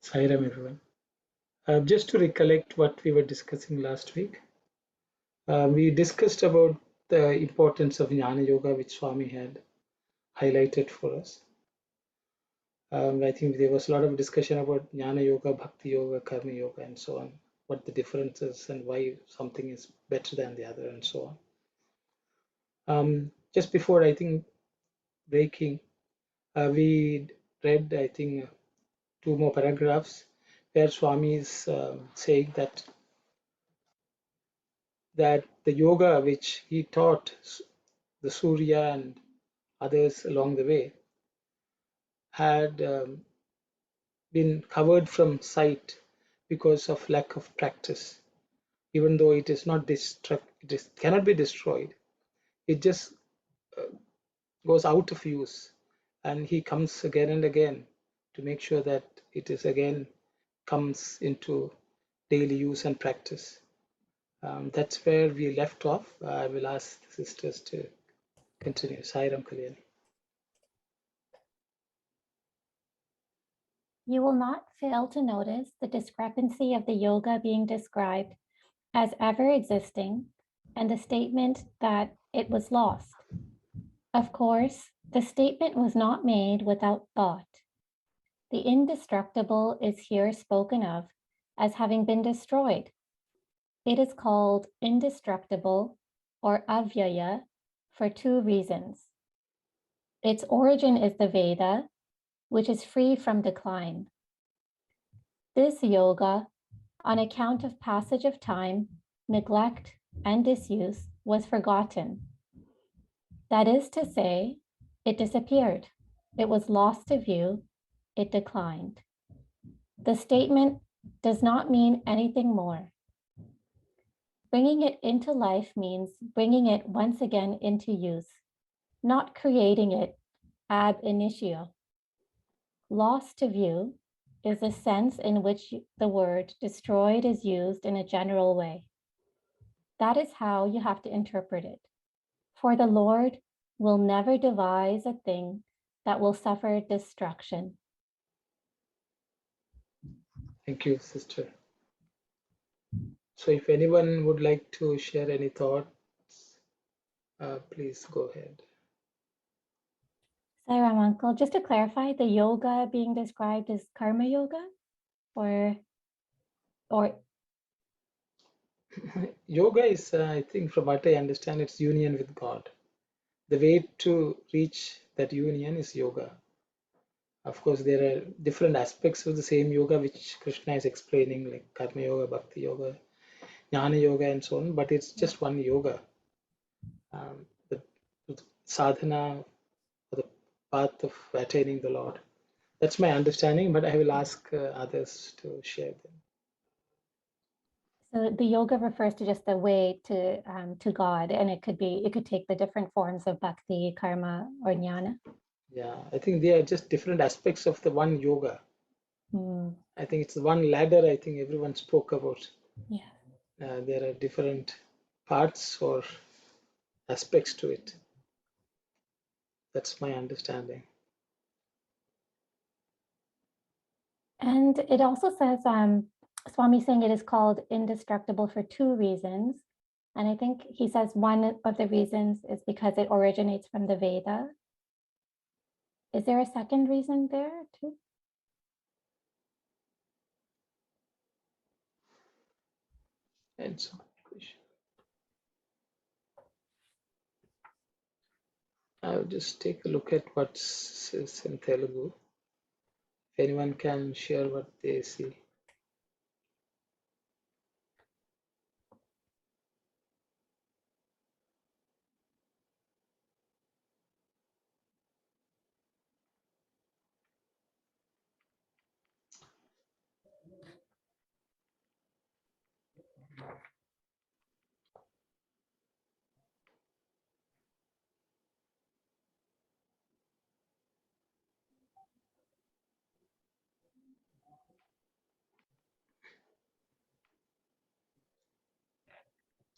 Sairam, everyone. Just to recollect what we were discussing last week, we discussed about the importance of Jnana Yoga, which Swami had highlighted for us. I think there was a lot of discussion about Jnana Yoga, Bhakti Yoga, Karma Yoga, and so on, what the difference is and why something is better than the other, and so on. Just before, I think, breaking, we read, I think, two more paragraphs where Swami is saying that the yoga which he taught the Surya and others along the way had been covered from sight because of lack of practice. Even though it is not it cannot be destroyed, it just goes out of use, and he comes again and again to make sure that it is again comes into daily use and practice. That's where we left off. I will ask the sisters to continue. Sairam Kalyani. You will not fail to notice the discrepancy of the yoga being described as ever existing and the statement that it was lost. Of course, the statement was not made without thought. The indestructible is here spoken of as having been destroyed. It is called indestructible or avyaya for two reasons. Its origin is the Veda, which is free from decline. This yoga, on account of passage of time, neglect, and disuse, was forgotten. That is to say, it disappeared. It was lost to view. It declined. The statement does not mean anything more. Bringing it into life means bringing it once again into use, not creating it ab initio. Lost to view is the sense in which the word destroyed is used in a general way. That is how you have to interpret it. For the Lord will never devise a thing that will suffer destruction. Thank you, sister. So if anyone would like to share any thoughts, please go ahead. Sairam, uncle, just to clarify, the yoga being described is karma yoga or Yoga is, I think, from what I understand, it's union with God. The way to reach that union is yoga. Of course, there are different aspects of the same yoga which Krishna is explaining, like Karma Yoga, Bhakti Yoga, Jnana Yoga, and so on, but it's just one yoga. The sadhana, or the path of attaining the Lord. That's my understanding, but I will ask others to share them. so the yoga refers to just the way to God, and it could take the different forms of bhakti, karma, or jnana. Yeah, I think they are just different aspects of the one yoga. I think it's one ladder. I think everyone spoke about. Yeah. There are different parts or aspects to it. That's my understanding. And it also says, Swami saying it is called indestructible for two reasons. And I think he says one of the reasons is because it originates from the Veda. Is there a second reason there too? And so, I'll just take a look at what says in Telugu. If anyone can share what they see.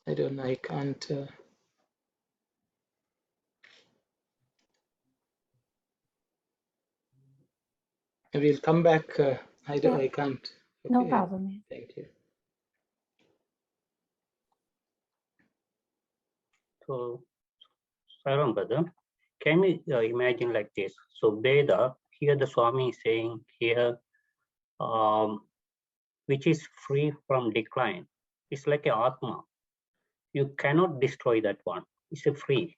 I don't know, I can't. We'll come back I can't. No Okay, problem. thank you. So, Saram brother, can we imagine like this? So Veda, here the Swami is saying here, which is free from decline. It's like a Atma. You cannot destroy that one. It's a free.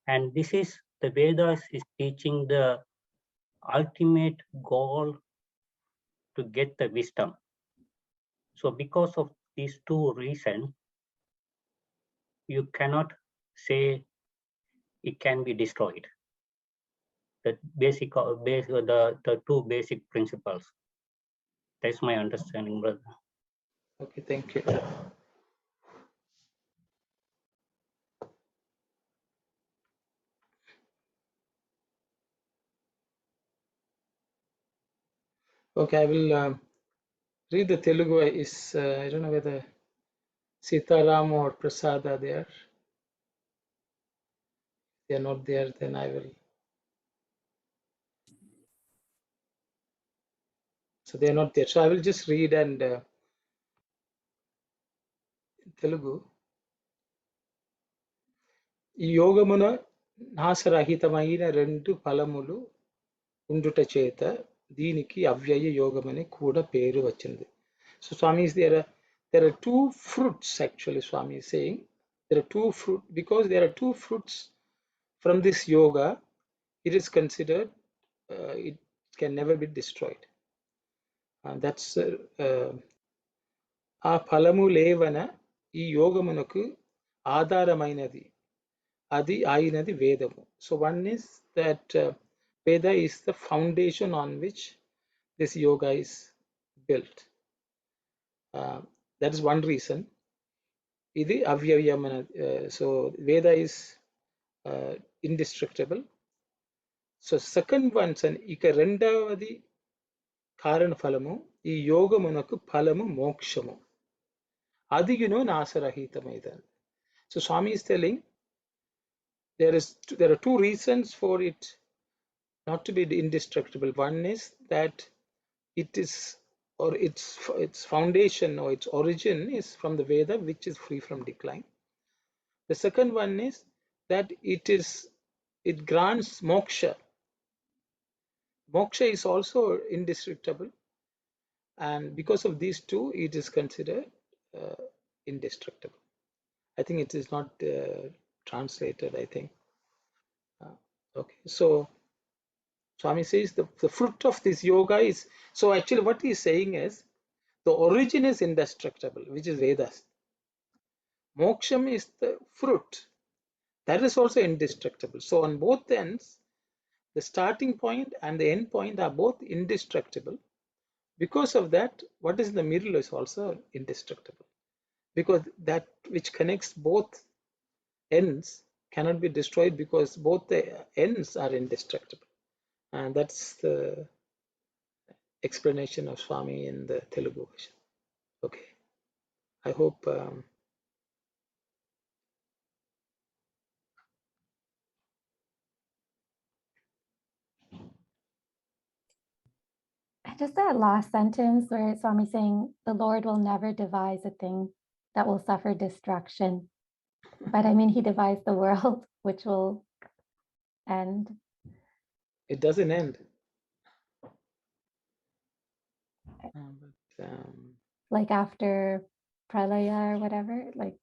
And this is the Vedas is teaching the ultimate goal to get the wisdom. So because of these two reasons, you cannot say it can be destroyed. The basic, the two basic principles. That's my understanding, brother. Okay, thank you. Okay, I will read the Telugu. Is I don't know whether Sitaram or Prasad are there. If they are not there, then I will. So they are not there. So I will just read and Telugu. ఈ యోగమున నాశరహితమైన రెండు ఫలములు ఉండుట చేత దీనికి అవ్యయ యోగమని కూడా పేరు వచ్చింది. So Swami is there are two fruits actually. Swami is saying there are two fruit because there are two fruits from this yoga. It is considered it can never be destroyed. And that's ఆ ఫలము లేవన ఈ యోగమునకు ఆధారమైనది అది అయినది వేదము. So one is that Veda is the foundation on which this yoga is built. That is one reason. Idi avyayamana. So Veda is indestructible. So second one, ఇక రెండవది కారణ ఫలము ఈ యోగమునకు ఫలము మోక్షము అదియును నాశరహితమైనది. So Swami is telling there are two reasons for it not to be indestructible. One is that it is, or its foundation or its origin is from the Veda, which is free from decline. The second one is that it grants moksha. Moksha is also indestructible, and because of these two, it is considered indestructible. I think it is not translated, I think. Okay, so Swami says the fruit of this yoga is, so actually what he is saying is the origin is indestructible, which is Vedas. Moksham is the fruit, that is also indestructible. So on both ends, the starting point and the end point are both indestructible. Because of that, what is in the middle is also indestructible, because that which connects both ends cannot be destroyed because both the ends are indestructible. And that's the explanation of Swami in the Telugu version. Okay, I hope Just that last sentence where Swami saying the Lord will never devise a thing that will suffer destruction. But I mean, he devised the world, which will end. it doesn't end. But, like after pralaya or whatever, like.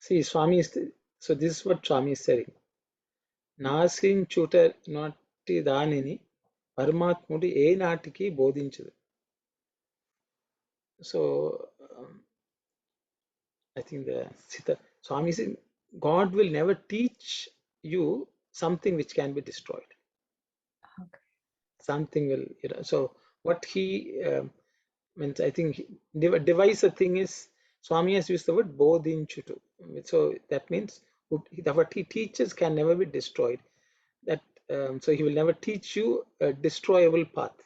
see, Swami is, so this is what Swami is saying. నాశించుట నాటి దానిని పరమాత్ముడు ఏ నాటికి బోధించదు. So I think the Swami says God will never teach you something which can be destroyed. Okay. Something will, so what he means, I think devise a thing is, Swami has used the word bodhinchutu. So that means what he teaches can never be destroyed. That so he will never teach you a destroyable path,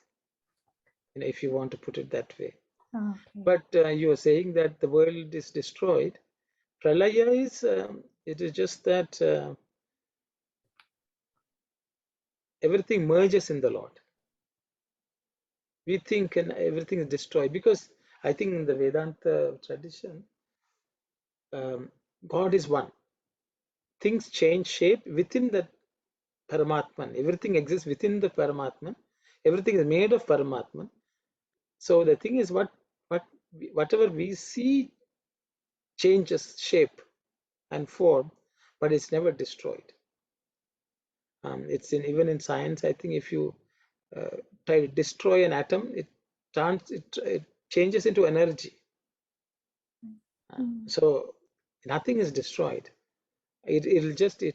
if you want to put it that way. Okay. But you are saying that the world is destroyed. Pralaya is it is just that everything merges in the Lord. We think and everything is destroyed because I think in the Vedanta tradition, God is one. Things change shape within the Paramatman. Everything exists within the Paramatman. Everything is made of Paramatman. So the thing is, whatever we see changes shape and form, but it's never destroyed. It's even in science. I think if you try to destroy an atom, it changes into energy. So nothing is destroyed. It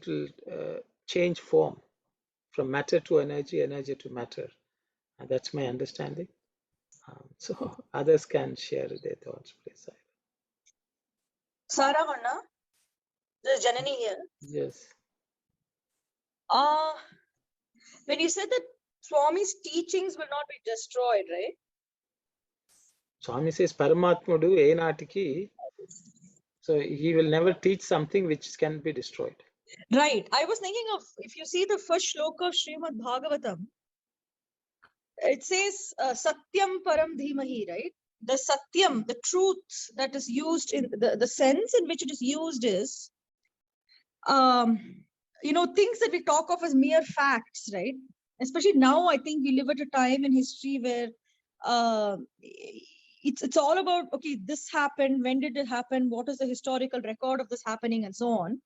will change form from matter to energy, energy to matter. And that's my understanding. So others can share their thoughts, please. Saravanna, there's Janani here. Yes. When you said that Swami's teachings will not be destroyed, right? Swami says Paramatmudu Enatiki. So he will never teach something which can be destroyed. Right. I was thinking of, if you see the first shloka of Srimad Bhagavatam, it says Satyam Param Dhimahi, right? The Satyam, the truth that is used in the sense in which it is used is, things that we talk of as mere facts, right? Especially now, I think we live at a time in history where it's all about, okay, this happened, when did it happen, what is the historical record of this happening, and so on.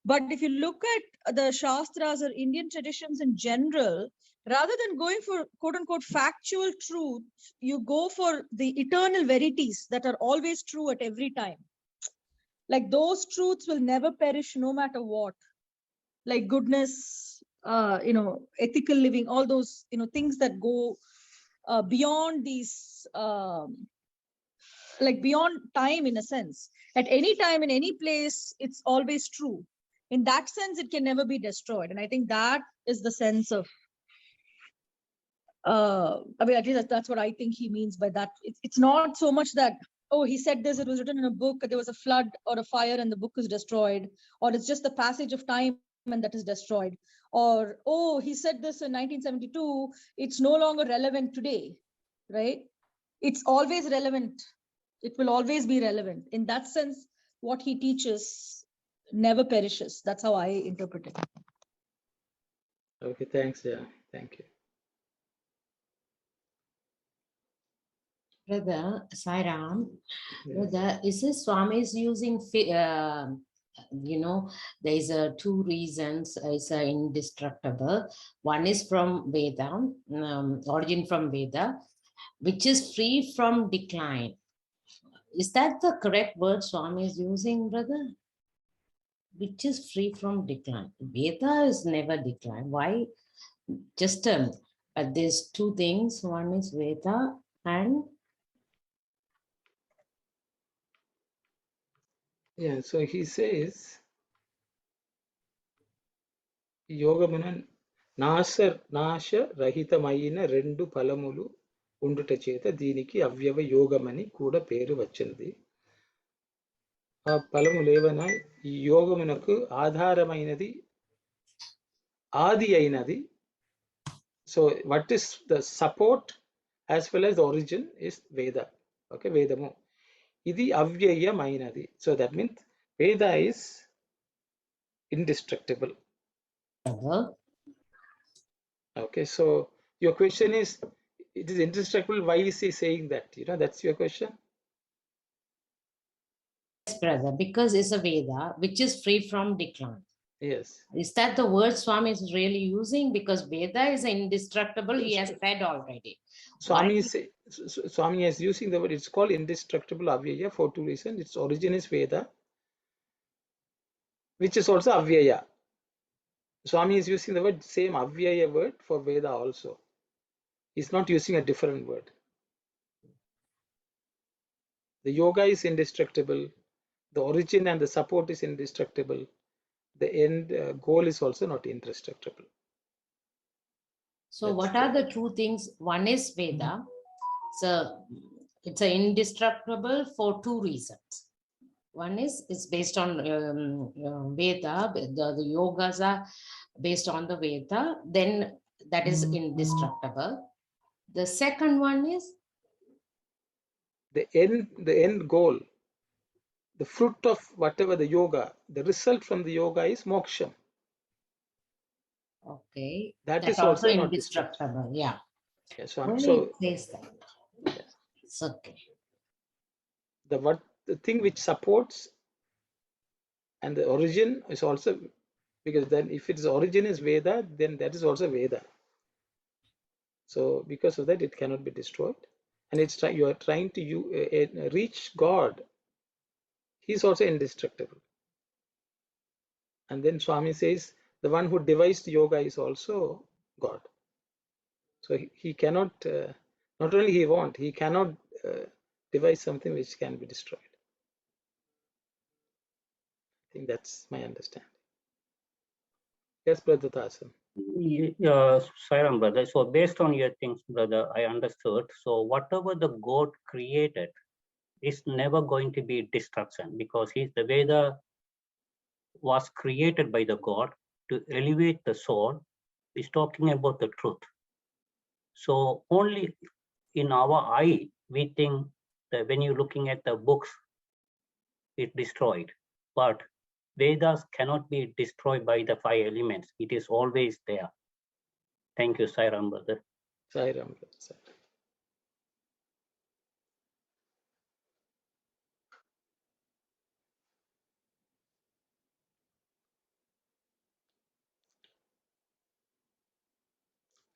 But if you look at the Shastras or Indian traditions in general, rather than going for quote unquote factual truth, you go for the eternal verities that are always true at every time. Like those truths will never perish no matter what. Like goodness, ethical living, all those, things that go beyond these, like beyond time in a sense. At any time, in any place, it's always true. In that sense, it can never be destroyed. And I think that is the sense of, at least that's what I think he means by that. It's not so much that, oh, he said this, it was written in a book, there was a flood or a fire and the book is destroyed, or it's just the passage of time and that is destroyed, or, oh, he said this in 1972, it's no longer relevant today, right? It's always relevant. It will always be relevant. In that sense, what he teaches never perishes. That's how I interpret it. Okay, thanks. Yeah, thank you. Brother Sairam, Yes. brother, is this Swami is using, there is two reasons. It's indestructible. One is from Veda, origin from Veda, which is free from decline. Is that the correct word Swami is using, brother? Which is free from decline. Veda is never decline. Why? Just but there's two things. One is Veda and Yeah, so he says Yogamana Nasha Rahitamayina Rendu Palamulu Unduta Cheta Diniki Avyava Yogamani Kuda Peru Vachanadi. ఆ ఫలములు ఏవైనా ఈ యోగమునకు ఆధారమైనది ఆది అయినది. So what is the support as well as the origin is Veda. Okay, వేదము ఇది అవ్యయమైనది. So that means Veda is indestructible. Okay, so your question is, it is indestructible, why is he saying that? That's your question. Yes, brother, because it's a Veda which is free from decline. Yes. Is that the word Swami is really using? Because Veda is indestructible, he has said already. Swami is using the word, it's called indestructible avyaya for two reasons. Its origin is Veda, which is also avyaya. Swami is using the word, same avyaya word for Veda also. He's not using a different word. The yoga is indestructible. The origin and the support is indestructible. The end goal is also not indestructible. So what are the two things? One is Veda. So it's indestructible for two reasons. One is it's based on Veda. The yogas are based on the Veda. Then that is indestructible. The second one is the end goal, the fruit of whatever the yoga, the result from the yoga is moksha. okay. That is also also not destroyed. indestructible. Yeah. Yes, Where so it says that. yes. It's okay. The thing which supports and the origin is also, because then if its origin is Veda, then that is also Veda. So because of that, it cannot be destroyed. And it's you are trying to reach God. He's also indestructible. And then Swami says the one who devised yoga is also God. So he cannot, not only he cannot devise something which can be destroyed. I think that's my understanding. Yes, Brother Tasam. Yeah, Sairam, brother. So based on your things, brother, I understood. So whatever the God created is never going to be destruction, because the Veda was created by the God to elevate the soul, is talking about the truth. So only in our eye, we think that when you're looking at the books, it's destroyed. But Vedas cannot be destroyed by the 5 elements. It is always there. Thank you, Sairam, brother. Sairam.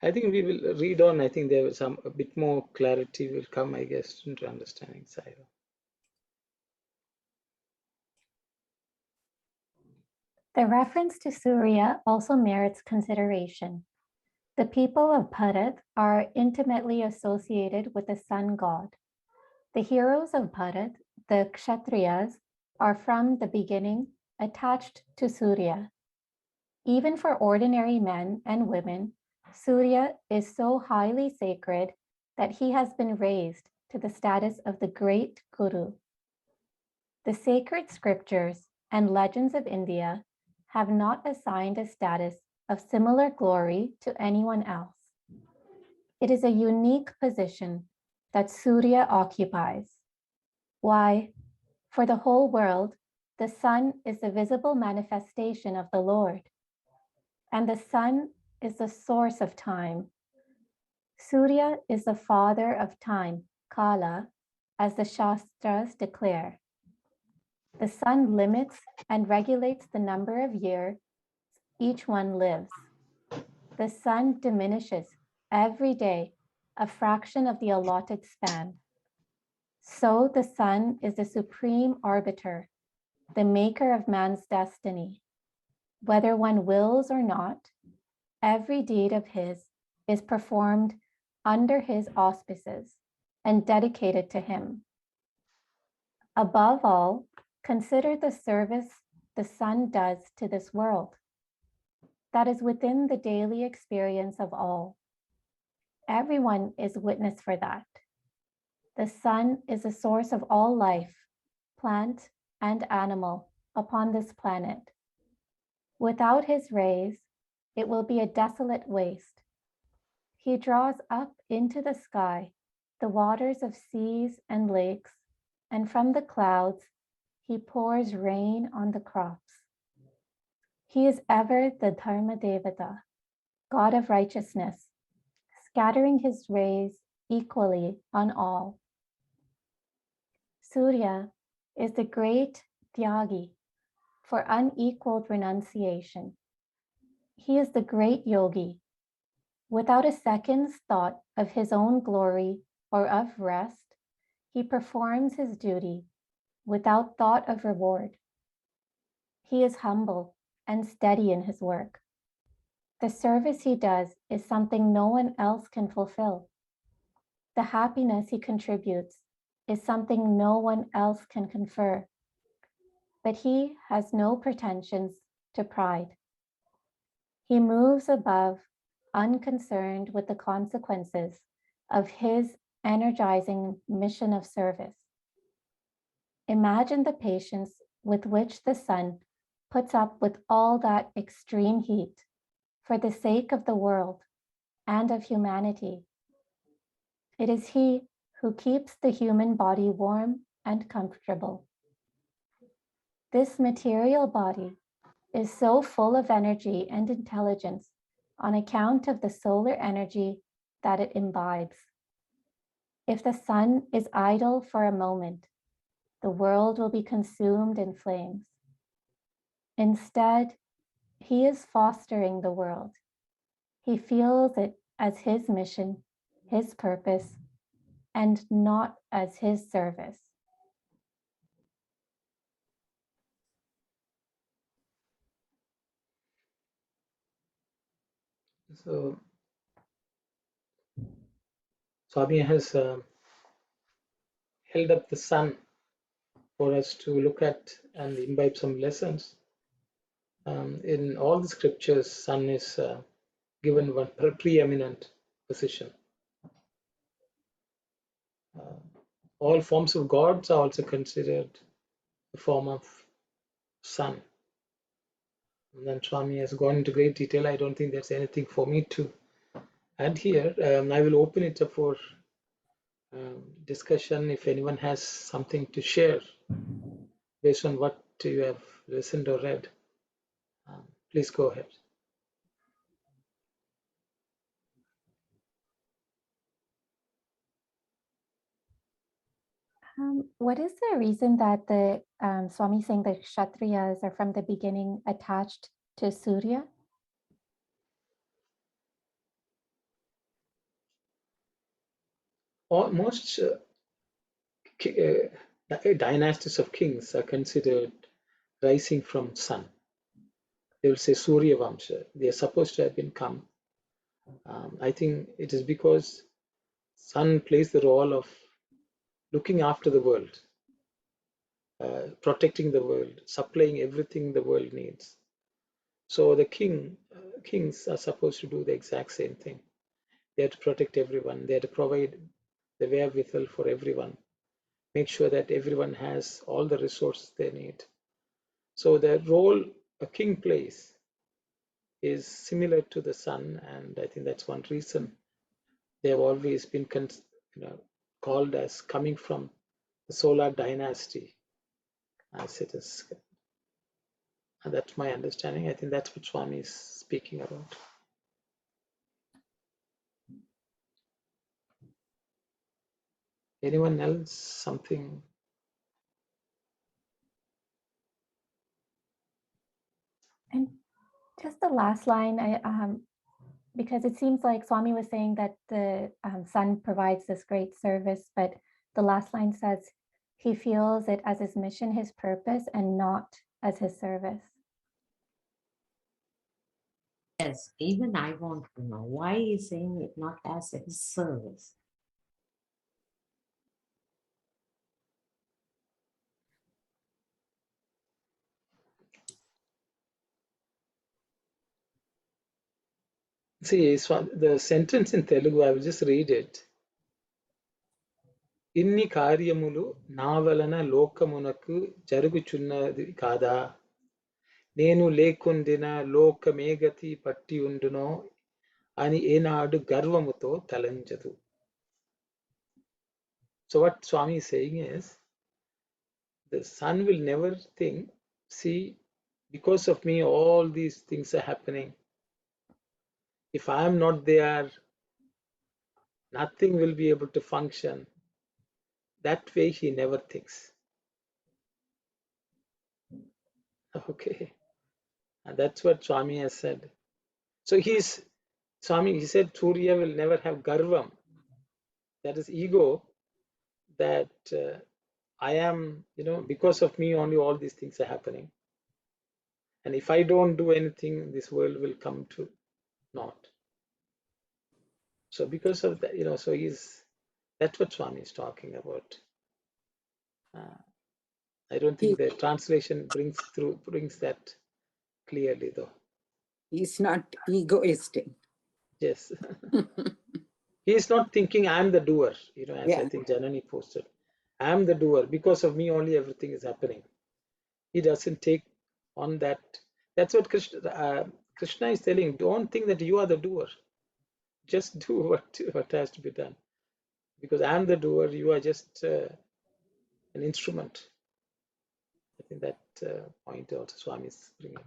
I think we will read on. I think there was a bit more clarity will come, I guess, into understanding Sairam. The reference to Surya also merits consideration. The people of Bharat are intimately associated with the sun god. The heroes of Bharat, the Kshatriyas, are from the beginning attached to Surya. Even for ordinary men and women, Surya is so highly sacred that he has been raised to the status of the great Guru. The sacred scriptures and legends of India have not assigned a status of similar glory to anyone else. It is a unique position that Surya occupies. Why? For the whole world, the sun is the visible manifestation of the Lord, and the sun is the source of time. Surya is the father of time, Kala, as the Shastras declare. The sun limits and regulates the number of years each one lives. The sun diminishes every day a fraction of the allotted span. So the sun is the supreme arbiter, the maker of man's destiny. Whether one wills or not, every deed of his is performed under his auspices and dedicated to him. Above all, consider the service the sun does to this world. That is within the daily experience of all. Everyone is witness for that. The sun is the source of all life, plant and animal, upon this planet. Without his rays, it will be a desolate waste. He draws up into the sky the waters of seas and lakes, and from the clouds he pours rain on the crops. He is ever the Dharma Devata, God of righteousness, scattering his rays equally on all. Surya is the great Tyagi for unequaled renunciation. He is the great yogi. Without a second's thought of his own glory or of rest, he performs his duty without thought of reward. He is humble and steady in his work. The service he does is something no one else can fulfill. The happiness he contributes is something no one else can confer. But he has no pretensions to pride. He moves above, unconcerned with the consequences of his energizing mission of service. Imagine the patience with which the sun puts up with all that extreme heat for the sake of the world and of humanity. It is he who keeps the human body warm and comfortable. This material body is so full of energy and intelligence on account of the solar energy that it imbibes. If the sun is idle for a moment, the world will be consumed in flames. Instead, he is fostering the world. He feels it as his mission, his purpose, and not as his service. So Swami has held up the sun for us to look at and imbibe some lessons. In all the scriptures, sun is given one preeminent position. All forms of gods are also considered a form of sun. And then Swami has gone into great detail. I don't think there's anything for me to add here. I will open it up for discussion if anyone has something to share based on what you have listened or read. Please go ahead. What is the reason that the Swami saying the Kshatriyas are from the beginning attached to Surya? Most dynasties of kings are considered rising from sun. They will say Surya Vamsha. They are supposed to have been come. I think it is because sun plays the role of looking after the world, protecting the world, supplying everything the world needs. So the kings are supposed to do the exact same thing. They have to protect everyone. They have to provide the wherewithal for everyone. Make sure that everyone has all the resources they need. So the role a king plays is similar to the sun, and I think that's one reason they have always been called as coming from the solar dynasty, as it is. And that's my understanding. I think that's what Swami is speaking about. Anyone else? Something? And just the last line, because it seems like Swami was saying that the sun provides this great service, but the last line says he feels it as his mission, his purpose, and not as his service. Yes, even I want to know why he's saying it not as his service. See, the sentence in Telugu, I will just read it. Inni karyamulu navalana lokamunaku jaruguchunnadi kada nenu lekundina lokamegati patti unduno ani enadu garvamuto talanjadu. So what Swami is saying is, the sun will never think, see, because of me all these things are happening. If I am not there, nothing will be able to function. That way he never thinks. Okay. And that's what Swami has said. So Swami, he said Surya will never have garvam. That is ego, that I am, because of me only all these things are happening. And if I don't do anything, this world will come to naught. So because of that, so that's what Swami is talking about. I don't think the translation brings that clearly, though. He's not egoistic. Yes. He is not thinking I'm the doer, as Yeah. I think Janani posted. I'm the doer. Because of me only everything is happening. He doesn't take on that. That's what Krishna is telling. Don't think that you are the doer. just do what has to be done, because I'm the doer, you are just an instrument. I think that point also Swami is bringing.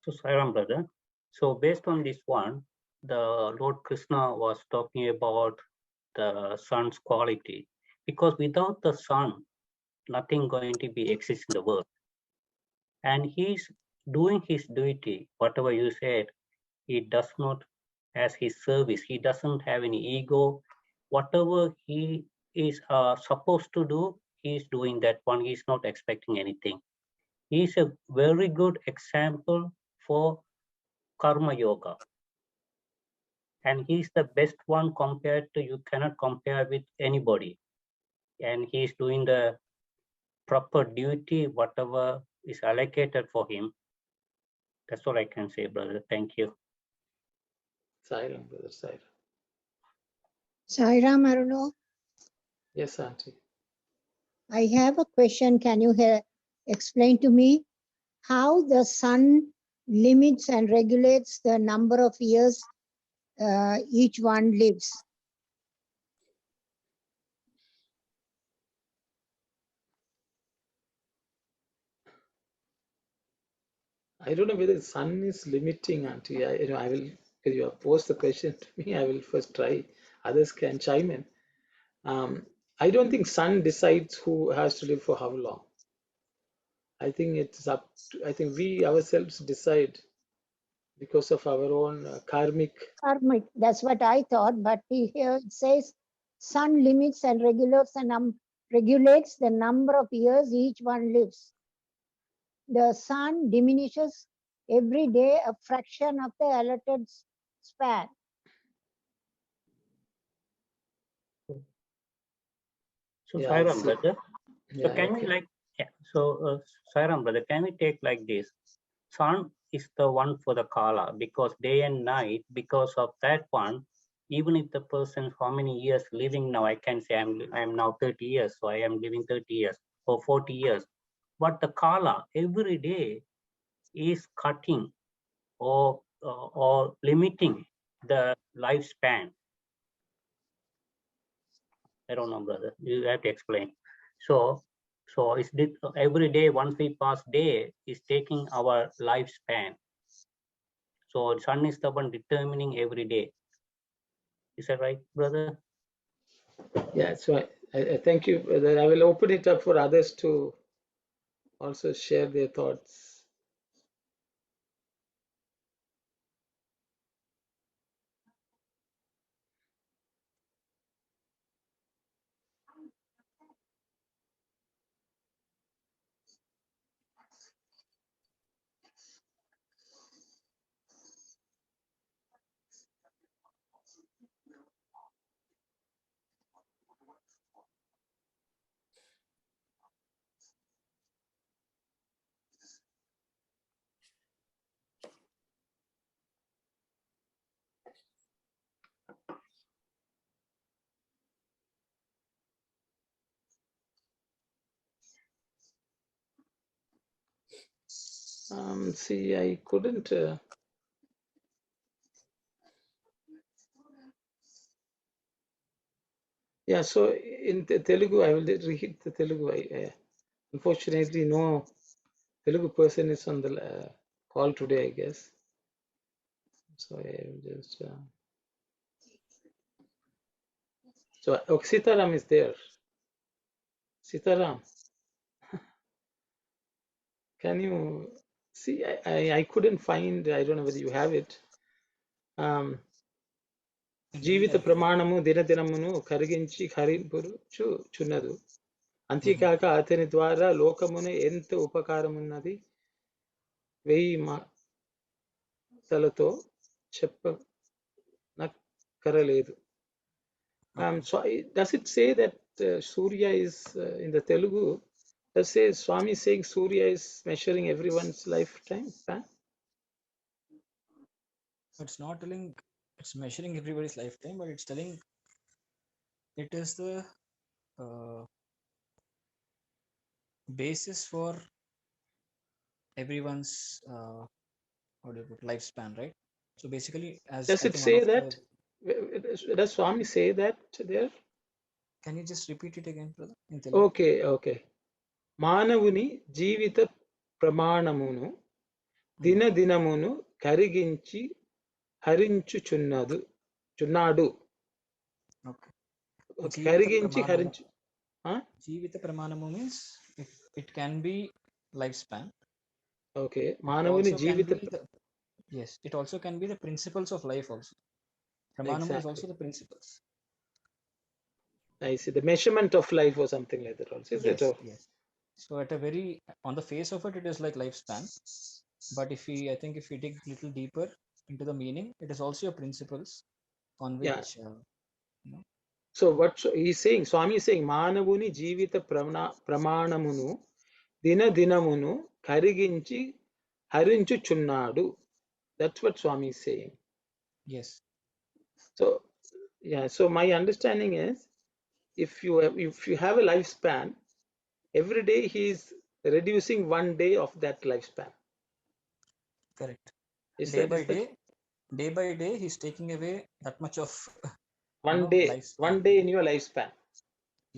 So Sairam brother, so based on this one, the Lord Krishna was talking about the sun's quality, because without the sun, nothing going to be exist in the world. And he's doing his duty, whatever you said, he does not as his service. He doesn't have any ego. Whatever he is supposed to do, he's doing that one. He's not expecting anything. He's a very good example for karma yoga. And he's the best one compared to, you cannot compare with anybody. And he's doing the proper duty, whatever is allocated for him. That's all I can say, brother. Thank you. Sairam, brother, Sairam. Sairam Aruno, Yes, Auntie. I have a question. Can you explain to me how the sun limits and regulates the number of years each one lives? I don't know whether the sun is limiting, Auntie. I will, if you have posed the question to me, I will first try. Others can chime in. I don't think sun decides who has to live for how long. I think it's up to, I think we ourselves decide because of our own karmic. Karmic, that's what I thought, but here it says sun limits and regulates the number of years each one lives. The sun diminishes every day a fraction of the allotted span. So Yeah, Sairam, brother. So Yeah, can okay. we like, yeah. So Sairam, brother, can we take like this? Sun is the one for the Kala, because day and night, because of that one, even if the person how many years living now, I can say I'm now 30 years, so I am living 30 years or 40 years. But the Kala every day is cutting or limiting the lifespan. I don't know, brother. You have to explain. So it's every day, once we pass day, is taking our lifespan. So sun is the one determining every day. Is that right, brother? Yeah, so I thank you. I will open it up for others to also share their thoughts. See, I couldn't. Yeah, so in the Telugu, I will read the Telugu. Unfortunately, no Telugu person is on the call today, I guess. So I will just. So Sitaram is there. Sitaram, can you see? I couldn't find. I don't know whether you have it. జీవిత ప్రమాణము దినదినమును కరిగించి చున్నదు అంతేకాక అతని ద్వారా లోకమున ఎంత ఉపకారమున్నది వెయ్యి మాటలతో చెప్పనక్కరలేదు. So does it say that Surya is in the Telugu? Does say Swami saying Surya is measuring everyone's lifetime? It's not telling it's measuring everybody's lifetime, but it's telling it is the basis for everyone's how do you put lifespan, right? So basically, as Does I it think one say of that? the, Does Swami say that there? can you just repeat it again, brother? In Telugu? Okay. మానవుని జీవిత ప్రమాణమును దినదినమును కరిగించి చున్నాడు. Okay. కరిగించి హరించు. Geetha Vahini means it can be lifespan. Okay. మానవుని జీవిత. Yes, it also can be the principles of life also. Pramanam is also the principles. I see, the measurement of life or something like that also. Is Yes, it? yes. So at a very, on the face of it, it is like lifespan. But if we, I think if we dig a little deeper into the meaning, it is also your principles on which, you know. So what he's saying, Swami is saying, మానవుని జీవిత ప్రమాణమును దినదినమును కరిగించి హరించుచున్నాడు. That's what Swami is saying. Yes. So yeah, so my understanding is, if you have a lifespan, every day he is reducing 1 day of that lifespan. Correct. Day by day he's taking away that much of one day in your lifespan.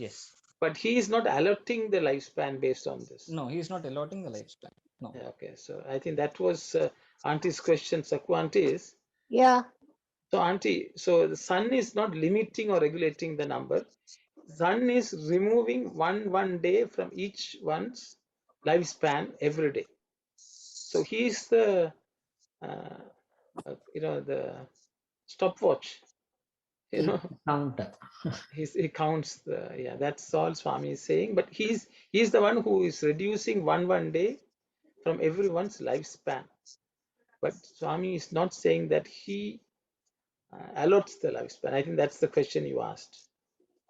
Yes. But he is not allotting the lifespan based on this. No, he is not allotting the lifespan. No. Okay, so I think that was Auntie's question. Sakku Auntie is. Yeah. So Auntie, so the sun is not limiting or regulating the number. Sun is removing one day from each one's lifespan every day. So he is the the stopwatch. Counter. He counts the, that's all Swami is saying. But he's the one who is reducing one day from everyone's lifespan. But Swami is not saying that he allots the lifespan. I think that's the question you asked.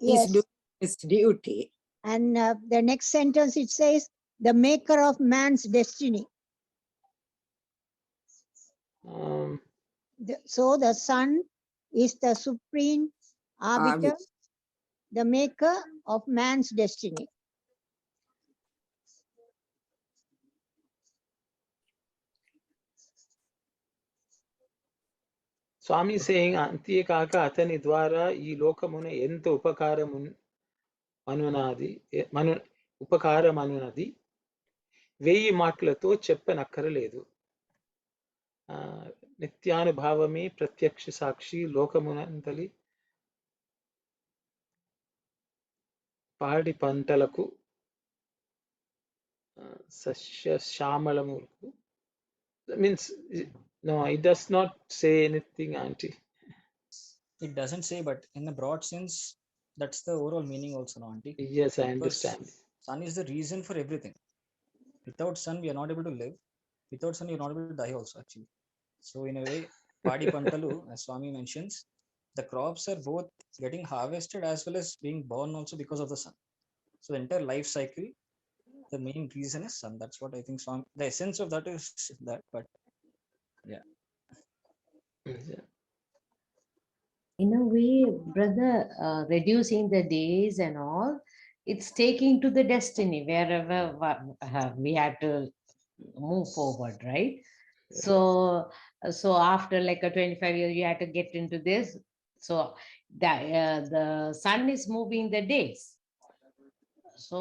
He's Yes. doing his duty. And the next sentence, it says, the maker of man's destiny. So the sun is the supreme arbiter, the maker of man's destiny. Swami saying, అంతేకాక అతని ద్వారా ఈ లోకమున ఎంత ఉపకారమనున్నది వెయ్యి మాటలతో చెప్పనక్కరలేదు. నిత్యానుభావమే ప్రత్యక్ష సాక్షి లోకమునంతలి పాడి పంటలకు సస్యశ్యామలములకు. That means, no, it does not say anything, Auntie. It doesn't say, but in the broad sense, that's the overall meaning also, no, Auntie. Yes, I understand. Sun is the reason for everything. Without sun, we are not able to live. Without sun, you are not able to die also, actually. So in a way, Padi Pantalu, as Swami mentions, the crops are both getting harvested as well as being born also because of the sun. So the entire life cycle, the main reason is sun. That's what I think Swami, the essence of that is that, but yeah. In a way, brother, reducing the days and all, it's taking to the destiny wherever we have to move forward, right? So after like a 25 years, you have to get into this. So that the sun is moving the days. So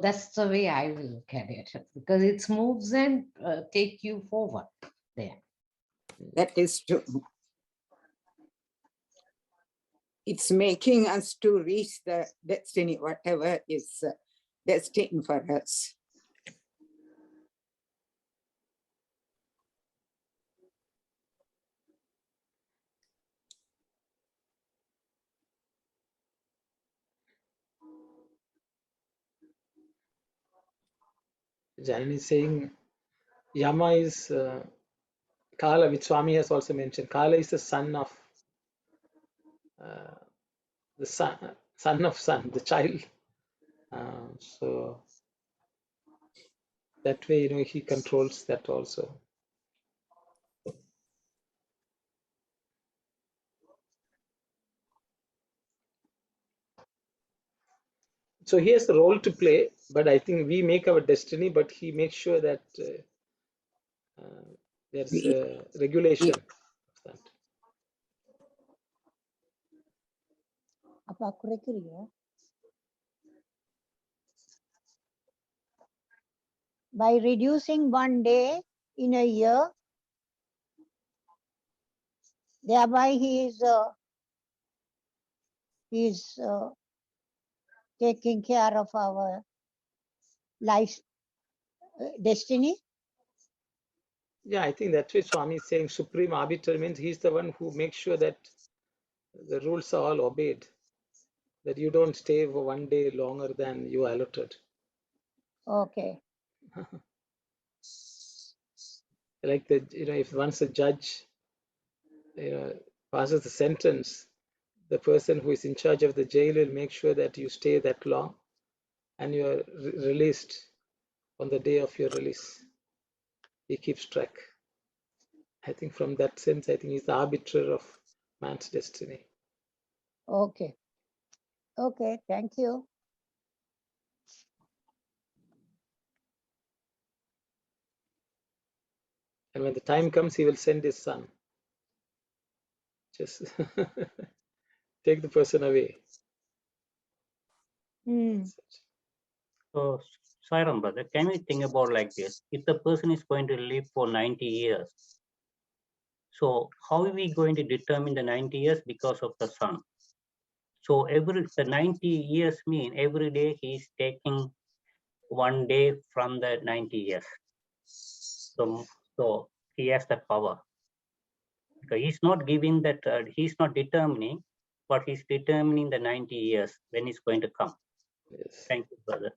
that's the way I will look at it, because it moves and take you forward there. That is true. It's making us to reach the destiny, whatever is destined for us. Janani is saying, Yama is Kala, which Swami has also mentioned. Kala is the son of the child. So that way, he controls that also. So he has a role to play, but I think we make our destiny, but he makes sure that there's a regulation of that. அப்பா குறைக்கிறியா? By reducing one day in a year, thereby he is taking care of our life destiny. Yeah, I think that's why Swami is saying supreme arbiter means he's the one who makes sure that the rules are all obeyed, that you don't stay for one day longer than you allotted. Okay. Like the, if once a judge passes the sentence, the person who is in charge of the jail will make sure that you stay that long and you are released on the day of your release. He keeps track. I think from that sense, I think he's the arbiter of man's destiny. Okay. Okay, thank you. And when the time comes, he will send his son. Just take the person away. So, Sairam brother, can we think about like this? If the person is going to live for 90 years, so how are we going to determine the 90 years? Because of the sun. So the 90 years mean every day he's taking one day from the 90 years. So he has the power. Because he's not giving that, he's not determining, but he's determining the 90 years when it's going to come. Yes. Thank you, brother.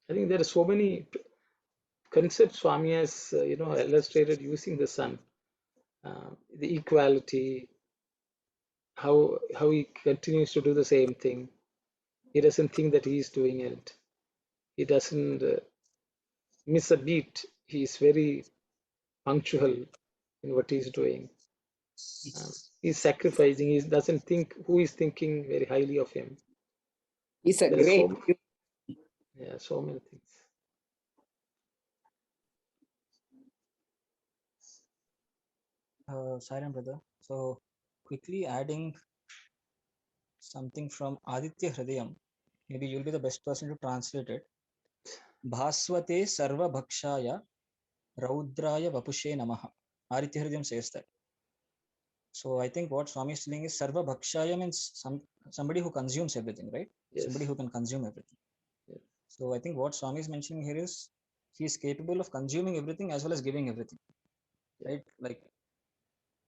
I think there are so many concepts Swami has, illustrated using the sun, the equality, how he continues to do the same thing. He doesn't think that he is doing it. He doesn't miss a beat. He is very punctual in what he's doing. He's sacrificing. He doesn't think who is thinking very highly of him. It's a There are great. so many things. Silent brother. So quickly adding something from Aditya Hridayam. Maybe you'll be the best person to translate it. Bhaswate sarva bhakshaya raudraya vapushe namaha. Aditya Hridayam says that. So I think what Swami is saying is sarva bhakshaya means somebody who consumes everything, right? Yes. Somebody who can consume everything. Yes. So I think what Swami is mentioning here is he is capable of consuming everything as well as giving everything, right? Like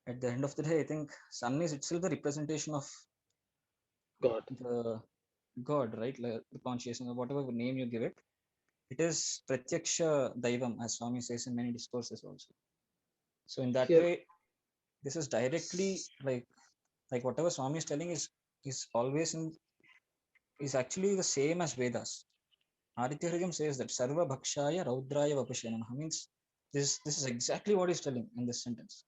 at the end of the day, I think sun is itself the representation of God. The God, right? Like the consciousness, or whatever name you give it. It is Pratyaksha Daivam, as Swami says in many discourses also. So in that way, this is directly like whatever Swami is telling is always is actually the same as Vedas. Aditya Hridayam says that Sarva Bhakshaya Raudraya Vapushenamaha means this is exactly what he's telling in this sentence.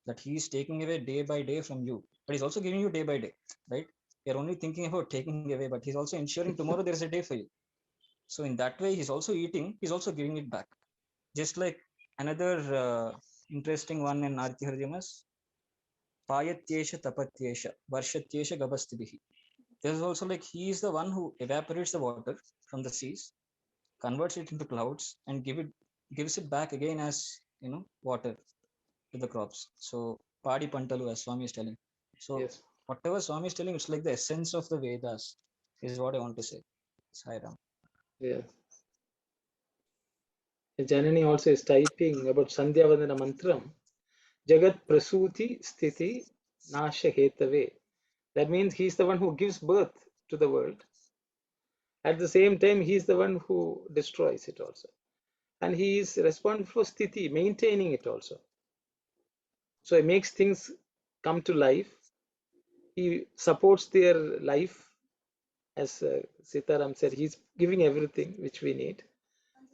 That he is taking away day by day from you, but he's also giving you day by day, right? You're only thinking about taking away, but he's also ensuring tomorrow there is a day for you. So in that way, he's also eating, he's also giving it back. Just like another interesting one in Aditya Hridayam is Payatyesha Tapatyesha Varshatyesha Gabastibihi. There's also like he is the one who evaporates the water from the seas, converts it into clouds, and gives it back again as water to the crops. So Padi Pantalu, as Swami is telling. So whatever Swami is telling, it's like the essence of the Vedas, is what I want to say. Sairam. Yes. Janani also is typing about Sandhya Vandana Mantram. Jagat Prasuti Sthiti Nasha Hetave. That means he's the one who gives birth to the world. At the same time, he's the one who destroys it also. and he is responsible for sthiti, maintaining it also. So he makes things come to life. He supports their life. As Sitaram said, he's giving everything which we need.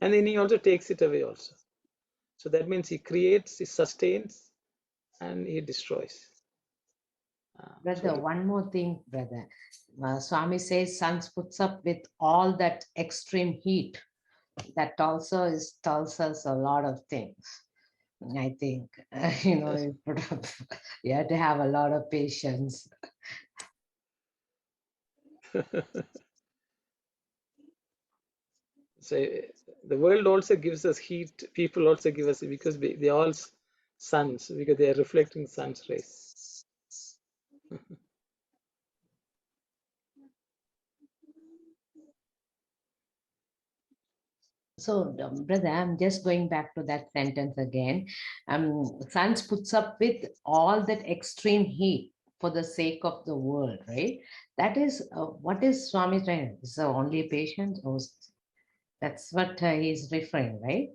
And then he also takes it away also. So that means he creates, he sustains, and he destroys. Brother, one more thing, brother. Swami says sun puts up with all that extreme heat. That also tells us a lot of things. I think, you put up, you have to have a lot of patience. So the world also gives us heat. People also give us, because they are all suns, because they are reflecting sun's rays. So, brother, I'm just going back to that sentence again. Sun puts up with all that extreme heat for the sake of the world, right? That is what is Swami trying? Is the only patient? Or that's what he's referring, right?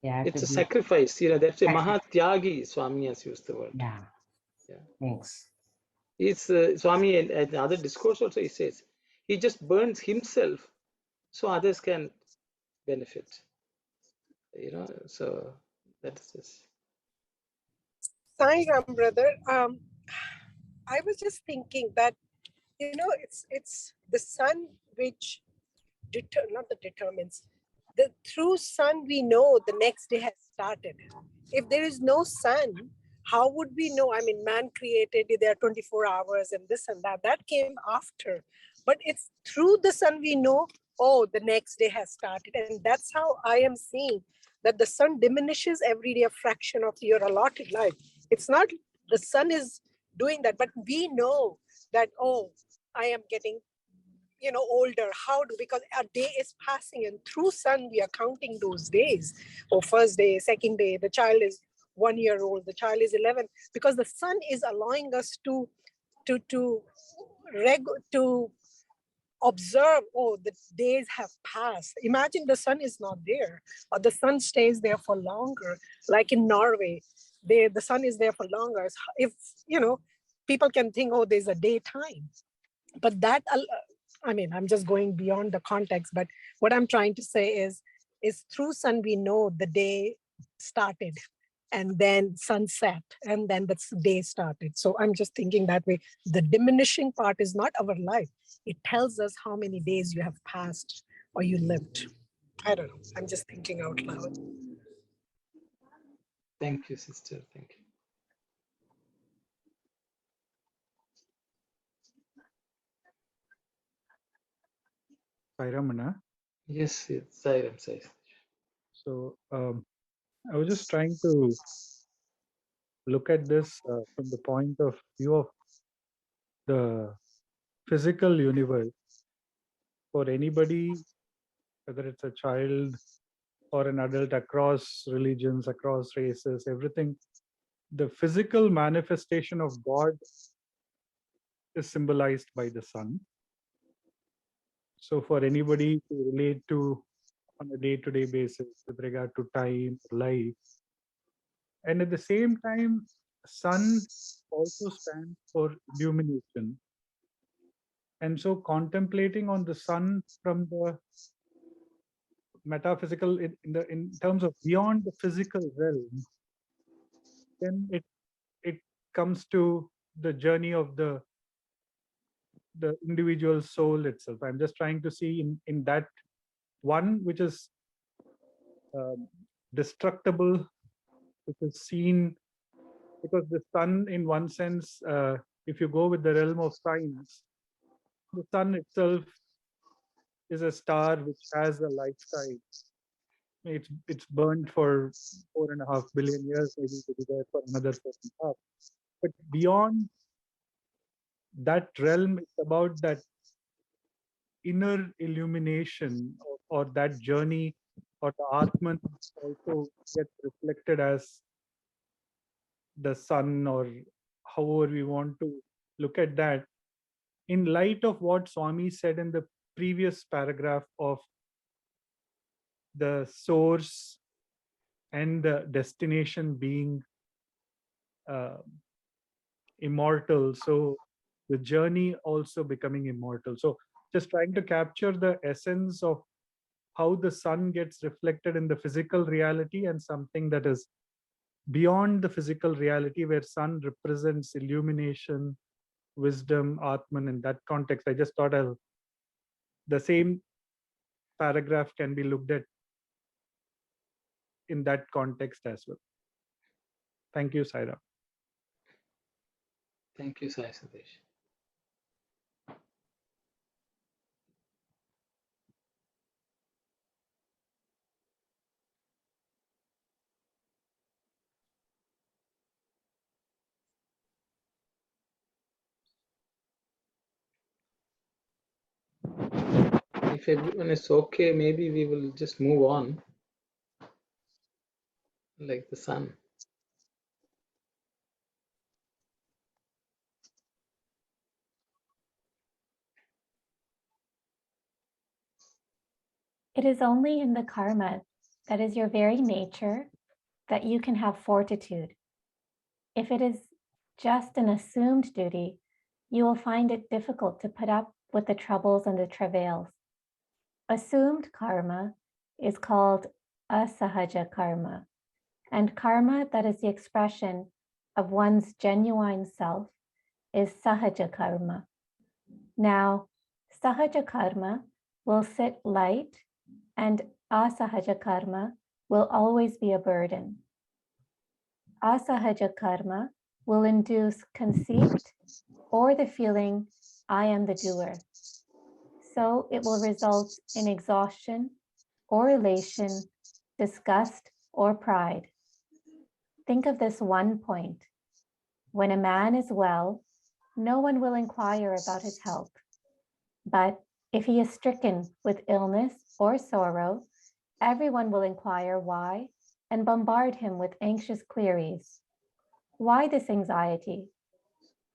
Yeah, it's a sacrifice. That's a Mahatyagi. Swami has used the word. Yeah. Thanks. It's Swami, and other discourse also he says he just burns himself so others can benefit. So that's just. Sai Ram, brother. I was just thinking that it's the sun which not that determines. Through sun we know the next day has started. If there is no sun, how would we know? I mean, man created, there are 24 hours and this and that. That came after. But it's through the sun we know, oh, the next day has started. And that's how I am seeing that the sun diminishes every day a fraction of your allotted life. It's not the sun is doing that, but we know that, oh, I am getting older. Because a day is passing, and through sun we are counting those days. First day, second day, the child is 1 year old, the child is 11, because the sun is allowing us to observe, oh, the days have passed. Imagine the sun is not there, or the sun stays there for longer. Like in Norway, the sun is there for longer. If people can think, oh, there's a daytime, but that, I mean, I'm just going beyond the context, but what I'm trying to say is through sun we know the day started, and then sunset, and then the day started. So I'm just thinking that way. The diminishing part is not our life. It tells us how many days you have passed or you lived. I don't know. I'm just thinking out loud. Thank you, sister. Thank you. Sairamana. Yes, Sairam says. So I was just trying to look at this from the point of view of the physical universe. For anybody, whether it's a child or an adult, across religions, across races, everything, the physical manifestation of God is symbolized by the sun. So for anybody to relate to on a day-to-day basis with regard to time, life, and at the same time, sun also stands for illumination. And so contemplating on the sun from the metaphysical in terms of beyond the physical realm, then it comes to the journey of the individual soul itself. I'm just trying to see in that one which is destructible, which is seen, because the sun, in one sense, if you go with the realm of science, the sun itself is a star which has a lifetime. It's burned for 4.5 billion years, maybe to be there for another 4.5. But beyond that realm, it's about that inner illumination, or that journey, or the Atman also gets reflected as the sun, or however we want to look at that, in light of what Swami said in the previous paragraph of the source and the destination being immortal, so the journey also becoming immortal. So just trying to capture the essence of how the sun gets reflected in the physical reality and something that is beyond the physical reality, where sun represents illumination, wisdom, Atman. In that context, I just thought the same paragraph can be looked at in that context as well. Thank you, Saira. Thank you, Sai Sadesh. If everyone is okay, maybe we will just move on, like the sun. It is only in the karma that is your very nature that you can have fortitude. If it is just an assumed duty, you will find it difficult to put up with the troubles and the travails. Assumed karma is called asahaja karma, and karma that is the expression of one's genuine self is sahaja karma. Now, sahaja karma will sit light, and asahaja karma will always be a burden. Asahaja karma will induce conceit or the feeling, I am the doer. So it will result in exhaustion or elation, disgust or pride. Think of this one point. When a man is well, no one will inquire about his health. But if he is stricken with illness or sorrow, everyone will inquire why and bombard him with anxious queries. Why this anxiety?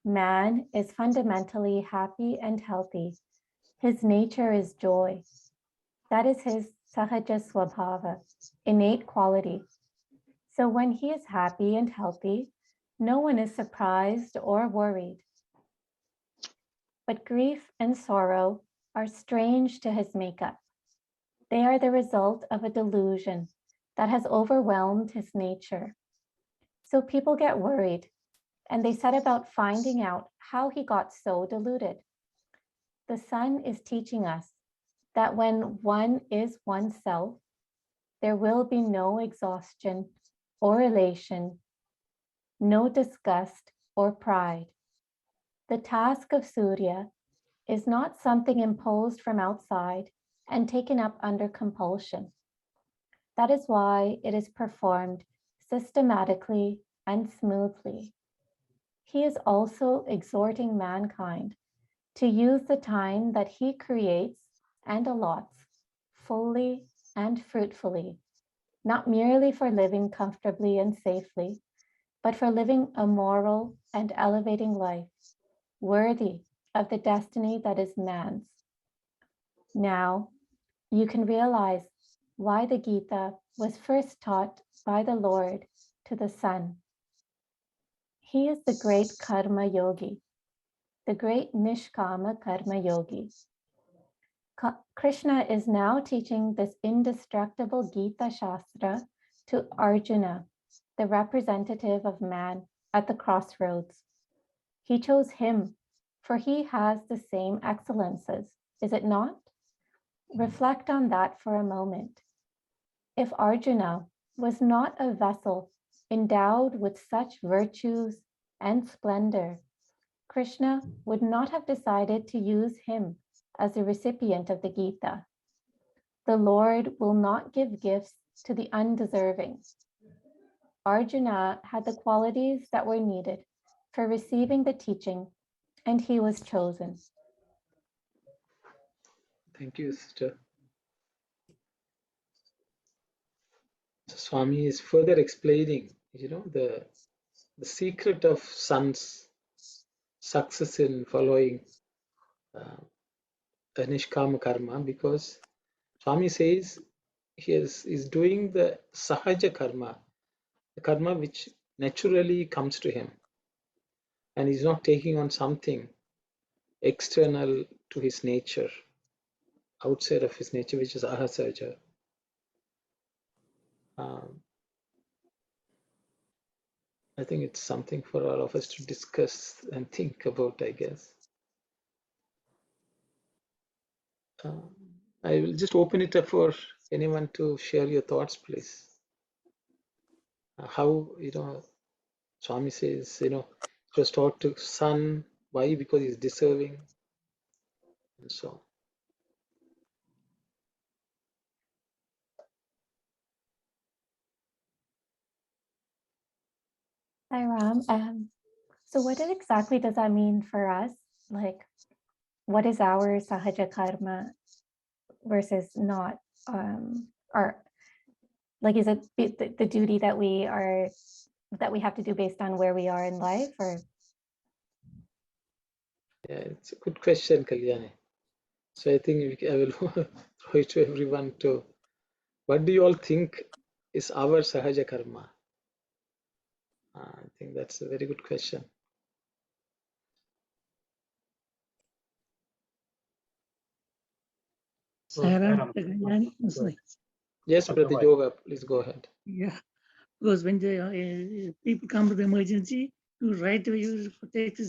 Man is fundamentally happy and healthy. His nature is joy. That is his sahaja swabhava, innate quality. So when he is happy and healthy, no one is surprised or worried. But grief and sorrow are strange to his makeup. They are the result of a delusion that has overwhelmed his nature. So people get worried and they set about finding out how he got so deluded. The sun is teaching us that when one is oneself, there will be no exhaustion or elation, no disgust or pride. The task of Surya is not something imposed from outside and taken up under compulsion. That is why it is performed systematically and smoothly. He is also exhorting mankind to use the time that he creates and allots fully and fruitfully, not merely for living comfortably and safely, but for living a moral and elevating life, worthy of the destiny that is man's. Now, you can realize why the Gita was first taught by the Lord to the sun. He is the great karma yogi, the great nishkama karma yogi. Krishna is now teaching this indestructible Gita Shastra to Arjuna, the representative of man at the crossroads. He chose him, for he has the same excellences, is it not? Reflect on that for a moment. If Arjuna was not a vessel endowed with such virtues and splendor, Krishna would not have decided to use him as the recipient of the Gita. The Lord will not give gifts to the undeserving. Arjuna had the qualities that were needed for receiving the teaching, and he was chosen. Thank you, sister. So Swami is further explaining, the secret of sun's success in following Nishkama karma, because Swami says is doing the Sahaja karma, the karma which naturally comes to him, and he's not taking on something external to his nature, outside of his nature, which is ahasaja. I think it's something for all of us to discuss and think about, I guess. I will just open it up for anyone to share your thoughts, please. How, Swami says, it was taught to son. Why? Because he's deserving, and so on. Hi, Ram. So what exactly does that mean for us? Like, what is our Sahaja karma versus not? Or like, is it the duty that we have to do based on where we are in life, or? Yeah, it's a good question, Kalyani. So I think I will throw it to everyone to, what do you all think is our Sahaja karma? I think that's a very good question. Yes, Brother Yoga, please go ahead. Yeah, because when the people come to the emergency, you right away you take the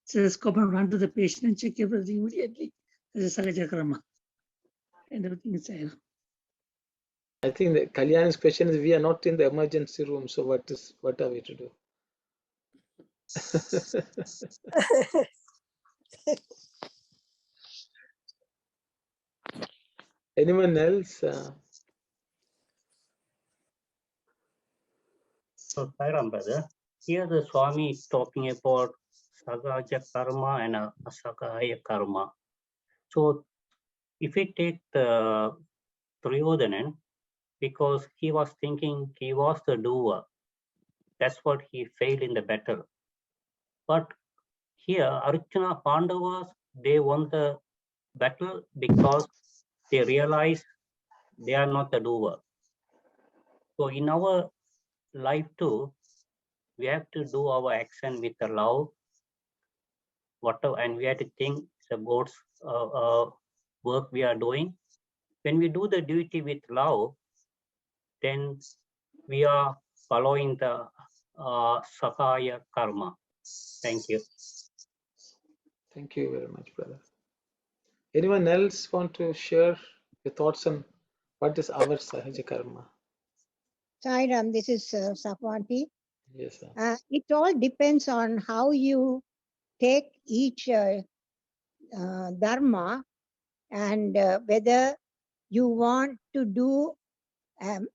stethoscope and run to the patient and check everything immediately. There's a Sahaja karma. And everything is there. I think the Kalyani's question is, we are not in the emergency room, so what are we to do? Anyone else? So, Sairam, brother, here the Swami is talking about Sahaja karma and Asakaya karma. So, if we take the Duryodhanan, because he was thinking he was the doer, that's what he failed in the battle. But here, Arjuna Pandavas, they won the battle because they realized they are not the doer. So in our life too, we have to do our action with the love, whatever, and we have to think it's a God's work we are doing. When we do the duty with love, then we are following the Sahaja karma. Thank you. Thank you very much, brother. Anyone else want to share your thoughts on what is our Sahaja karma? Sai Ram, this is Sakwati. Yes, sir. It all depends on how you take each dharma and whether you want to do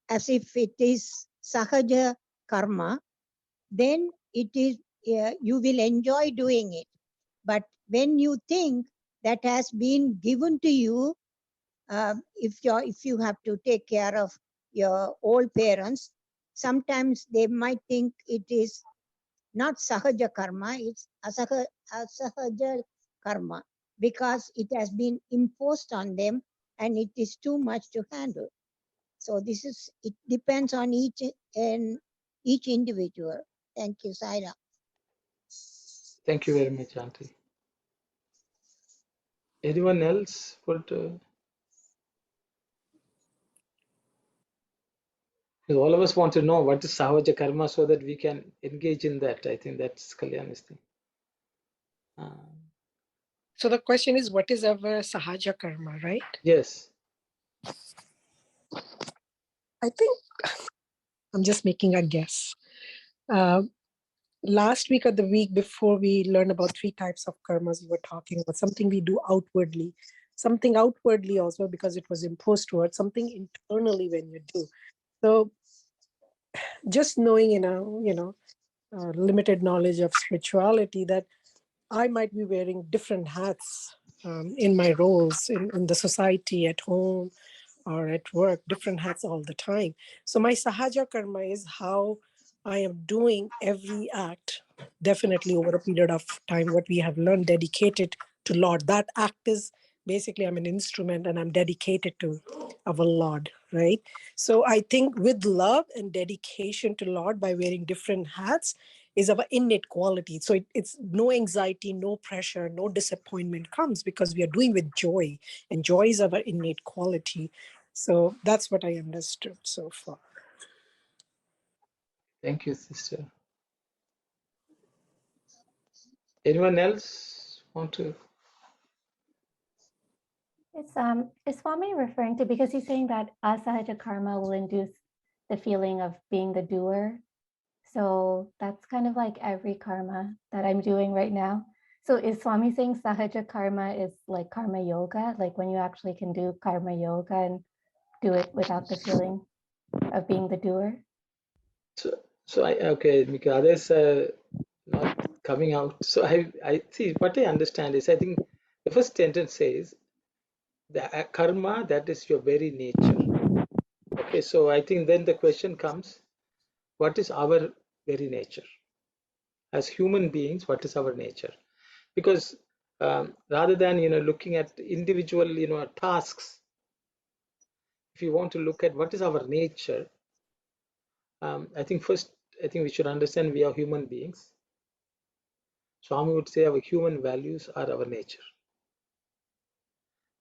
as if it is Sahaja karma, then it is you will enjoy doing it. But when you think that has been given to you, if you have to take care of your old parents, sometimes they might think it is not Sahaja karma, it's Asahaja karma, because it has been imposed on them and it is too much to handle. So it depends on each individual. Thank you, Saira. Thank you very much, Auntie. Anyone else would? All of us want to know what is Sahaja karma so that we can engage in that. I think that's Kalyani's thing. So the question is, what is our Sahaja karma, right? Yes. I think I'm just making a guess. Last week or the week before, we learned about 3 types of karmas. We were talking about something we do outwardly, something outwardly also because it was imposed towards, something internally when you do. So just knowing, limited knowledge of spirituality, that I might be wearing different hats in my roles in the society, at home or at work, different hats all the time. So my Sahaja karma is how I am doing every act, definitely over a period of time, what we have learned, dedicated to Lord. That act is basically, I'm an instrument and I'm dedicated to our Lord. right? So I think with love and dedication to Lord by wearing different hats is our innate quality. So it's no anxiety, no pressure, no disappointment comes because we are doing with joy, and joy is our innate quality. So that's what I understood so far. Thank you, sister. Anyone else want to? Is Swami referring to, because he's saying that asahaja karma will induce the feeling of being the doer. So that's kind of like every karma that I'm doing right now. So is Swami saying sahaja karma is like karma yoga, like when you actually can do karma yoga and do it without the feeling of being the doer? So okay, Mika, others are not coming out. So I see what I understand is, I think the first sentence says the karma, that is your very nature. Okay, so I think then the question comes, what is our very nature? As human beings, what is our nature? Because rather than looking at individual tasks, if you want to look at what is our nature, I think first we should understand we are human beings. Swami would say our human values are our nature,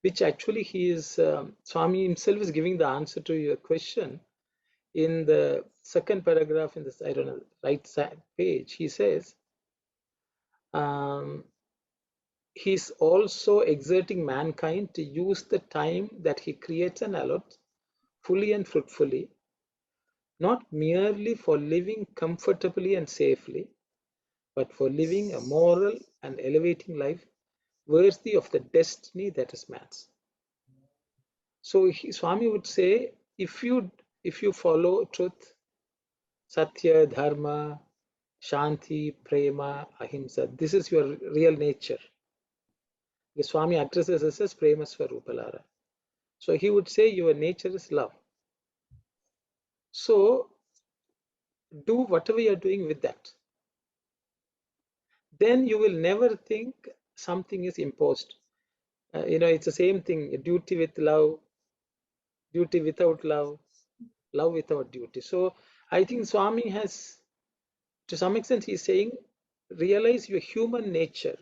which actually he is, Swami himself is giving the answer to your question in the second paragraph in this, I don't know, right side page. He says, he's also exerting mankind to use the time that he creates and allots fully and fruitfully, not merely for living comfortably and safely, but for living a moral and elevating life worthy of the destiny that is man's. So Swami would say, if you follow truth, Satya, Dharma, Shanti, Prema, Ahimsa, this is your real nature. The Swami addresses us as Prema Swarupalara. So he would say your nature is love. So do whatever you're doing with that. Then you will never think something is imposed. It's the same thing, duty with love, duty without love, love without duty. So I think Swami has, to some extent, he's saying, realize your human nature.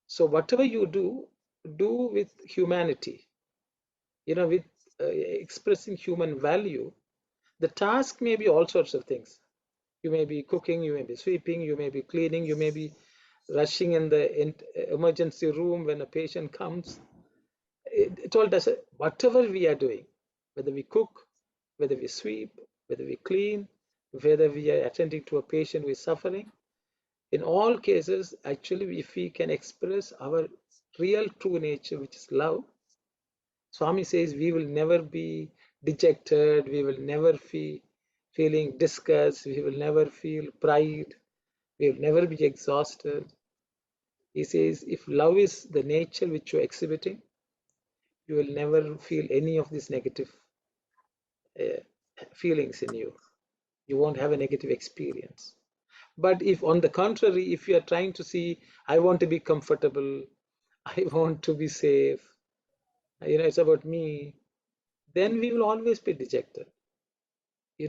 So whatever you do with humanity, with expressing human value. The task may be all sorts of things. You may be cooking, you may be sweeping, you may be cleaning, you may be rushing in the emergency room when a patient comes. It all does, whatever we are doing, whether we cook, whether we sweep, whether we clean, whether we are attending to a patient who is suffering. In all cases, actually, if we can express our real true nature, which is love, Swami says we will never be dejected, we will never be feeling disgust, we will never feel pride, we will never be exhausted. He says if love is the nature which you're exhibiting, you will never feel any of these negative feelings in you. You won't have a negative experience. But if, on the contrary, if you are trying to see, I want to be comfortable, I want to be safe, it's about me, then we will always be dejected.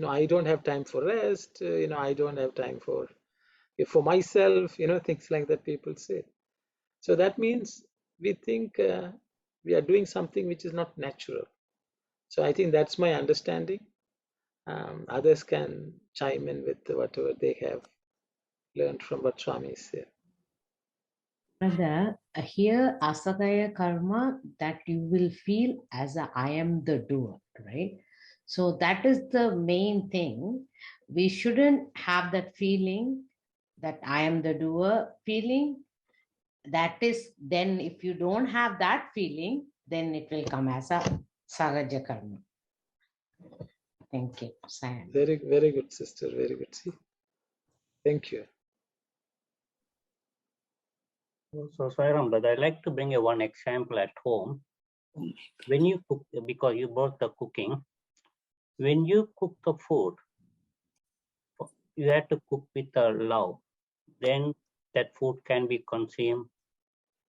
I don't have time for rest, I don't have time for myself, things like that people say. So that means we think we are doing something which is not natural. So I think that's my understanding. Others can chime in with whatever they have learned from what Swami said. Brother, here asagaya karma, that you will feel as I am the doer, right? So that is the main thing. We shouldn't have that feeling that I am the doer feeling. That is, then if you don't have that feeling, then it will come as a sahaja karma. Thank you, Sam. Very, very good, sister. Very good. See, thank you. So, Sairam, but I'd like to bring you one example at home. When you cook, because you brought the cooking, when you cook the food, you have to cook with love. Then that food can be consumed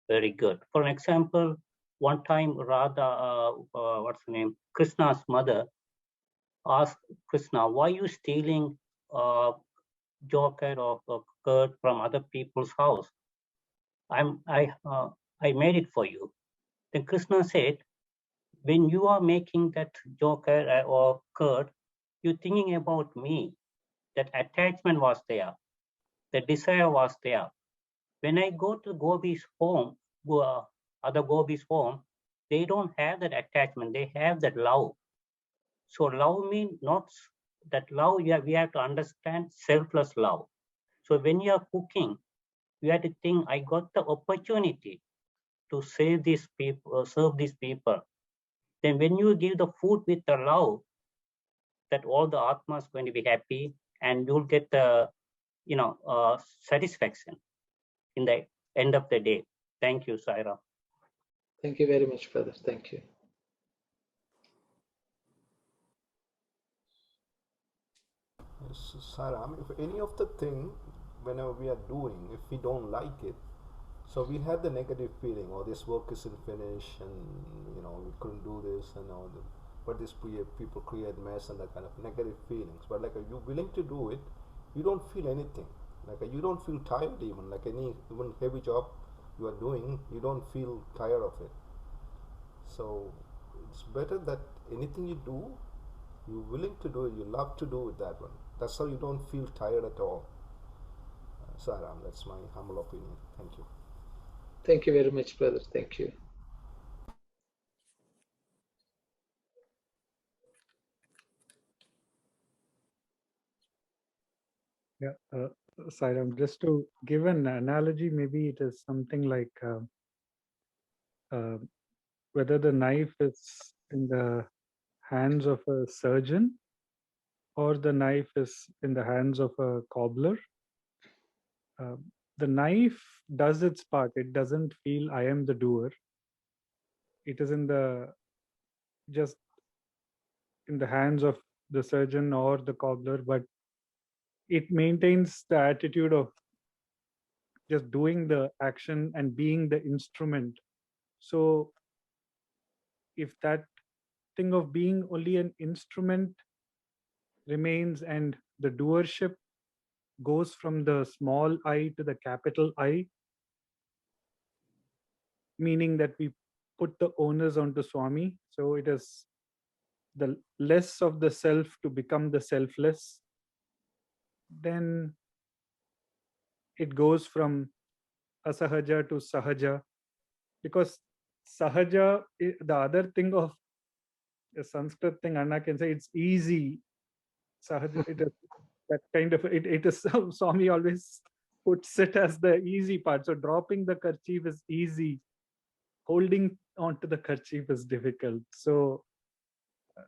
very good. For example, One time, Radha, what's her name? Krishna's mother asked Krishna, why are you stealing joker or curd from other people's house? I made it for you. Then Krishna said, when you are making that joker or curd, you're thinking about me. That attachment was there. The desire was there. When I go to Gopi's home, other Gopi's home, they don't have that attachment. They have that love. So love means not that love. We have to understand selfless love. So when you are cooking, you have to think, I got the opportunity to save these people, serve these people. Then when you give the food with the love, that all the Atma is going to be happy, and you'll get the satisfaction in the end of the day. Thank you, Saira. Thank you very much, brother. Thank you. So, Sarah, if any of the thing, whenever we are doing, if we don't like it, so we have the negative feeling, oh, this work isn't finished, and we couldn't do this, and all that. But this people create mess and that kind of negative feelings. But like, are you willing to do it? You don't feel anything. Like you don't feel tired even. Like even heavy job you are doing, you don't feel tired of it. So it's better that anything you do, you're willing to do it, you love to do it, that one. That's how you don't feel tired at all. Saram, that's my humble opinion. Thank you. Thank you very much, brother. Thank you. Yeah, Sairam, just to give an analogy, maybe it is something like whether the knife is in the hands of a surgeon or the knife is in the hands of a cobbler. The knife does its part. It doesn't feel I am the doer. It is just in the hands of the surgeon or the cobbler, but it maintains the attitude of just doing the action and being the instrument. So if that thing of being only an instrument remains and the doership goes from the small I to the capital I, meaning that we put the onus onto Swami. So it is the less of the self to become the selfless. Then it goes from asahaja to sahaja, because sahaja, the other thing of the Sanskrit thing, Anna can say it's easy. Sahaja, it is that kind of, it is, Swami always puts it as the easy part. So dropping the kerchief is easy. Holding onto the kerchief is difficult. So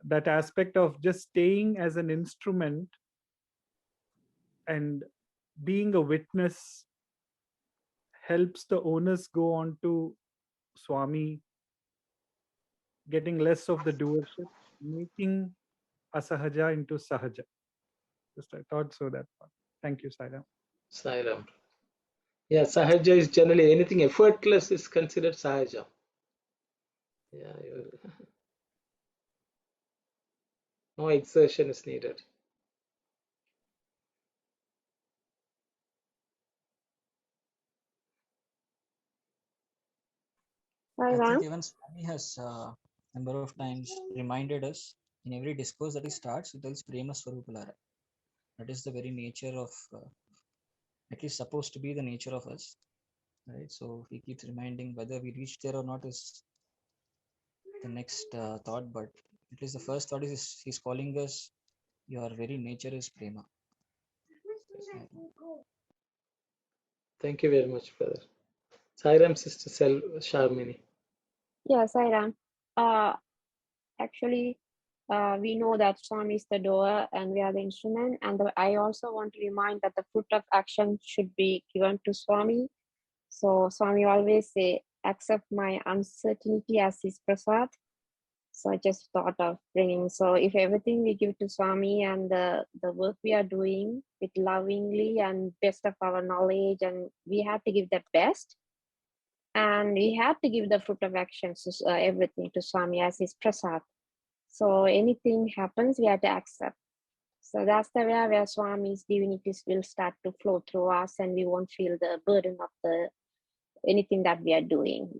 that aspect of just staying as an instrument and being a witness helps the onus go on to Swami, getting less of the doership, making asahaja into sahaja. Just I thought so that part. Thank you, Sairam. Sairam. Yeah, Sahaja is generally anything effortless is considered Sahaja. Yeah, no exertion is needed. I think even Swami has number of times reminded us in every discourse that he starts, he tells Prema Swarupalara. That is the very nature of, at least supposed to be the nature of us, right? So he keeps reminding whether we reach there or not is the next thought, but at least the first thought is he's calling us, your very nature is Prema. Thank you very much, brother. Sairam, sister Sharmini. Yeah, Sairam. Actually, we know that Swami is the doer and we are the instrument. And I also want to remind that the fruit of action should be given to Swami. So Swami always say, accept my uncertainty as his prasad. So I just thought of bringing. So if everything we give to Swami and the work we are doing with lovingly and best of our knowledge, and we have to give the best. And we have to give the fruit of actions, everything to Swami as his prasad. So anything happens, we have to accept. So that's the way where Swami's divinities will start to flow through us, and we won't feel the burden of anything that we are doing.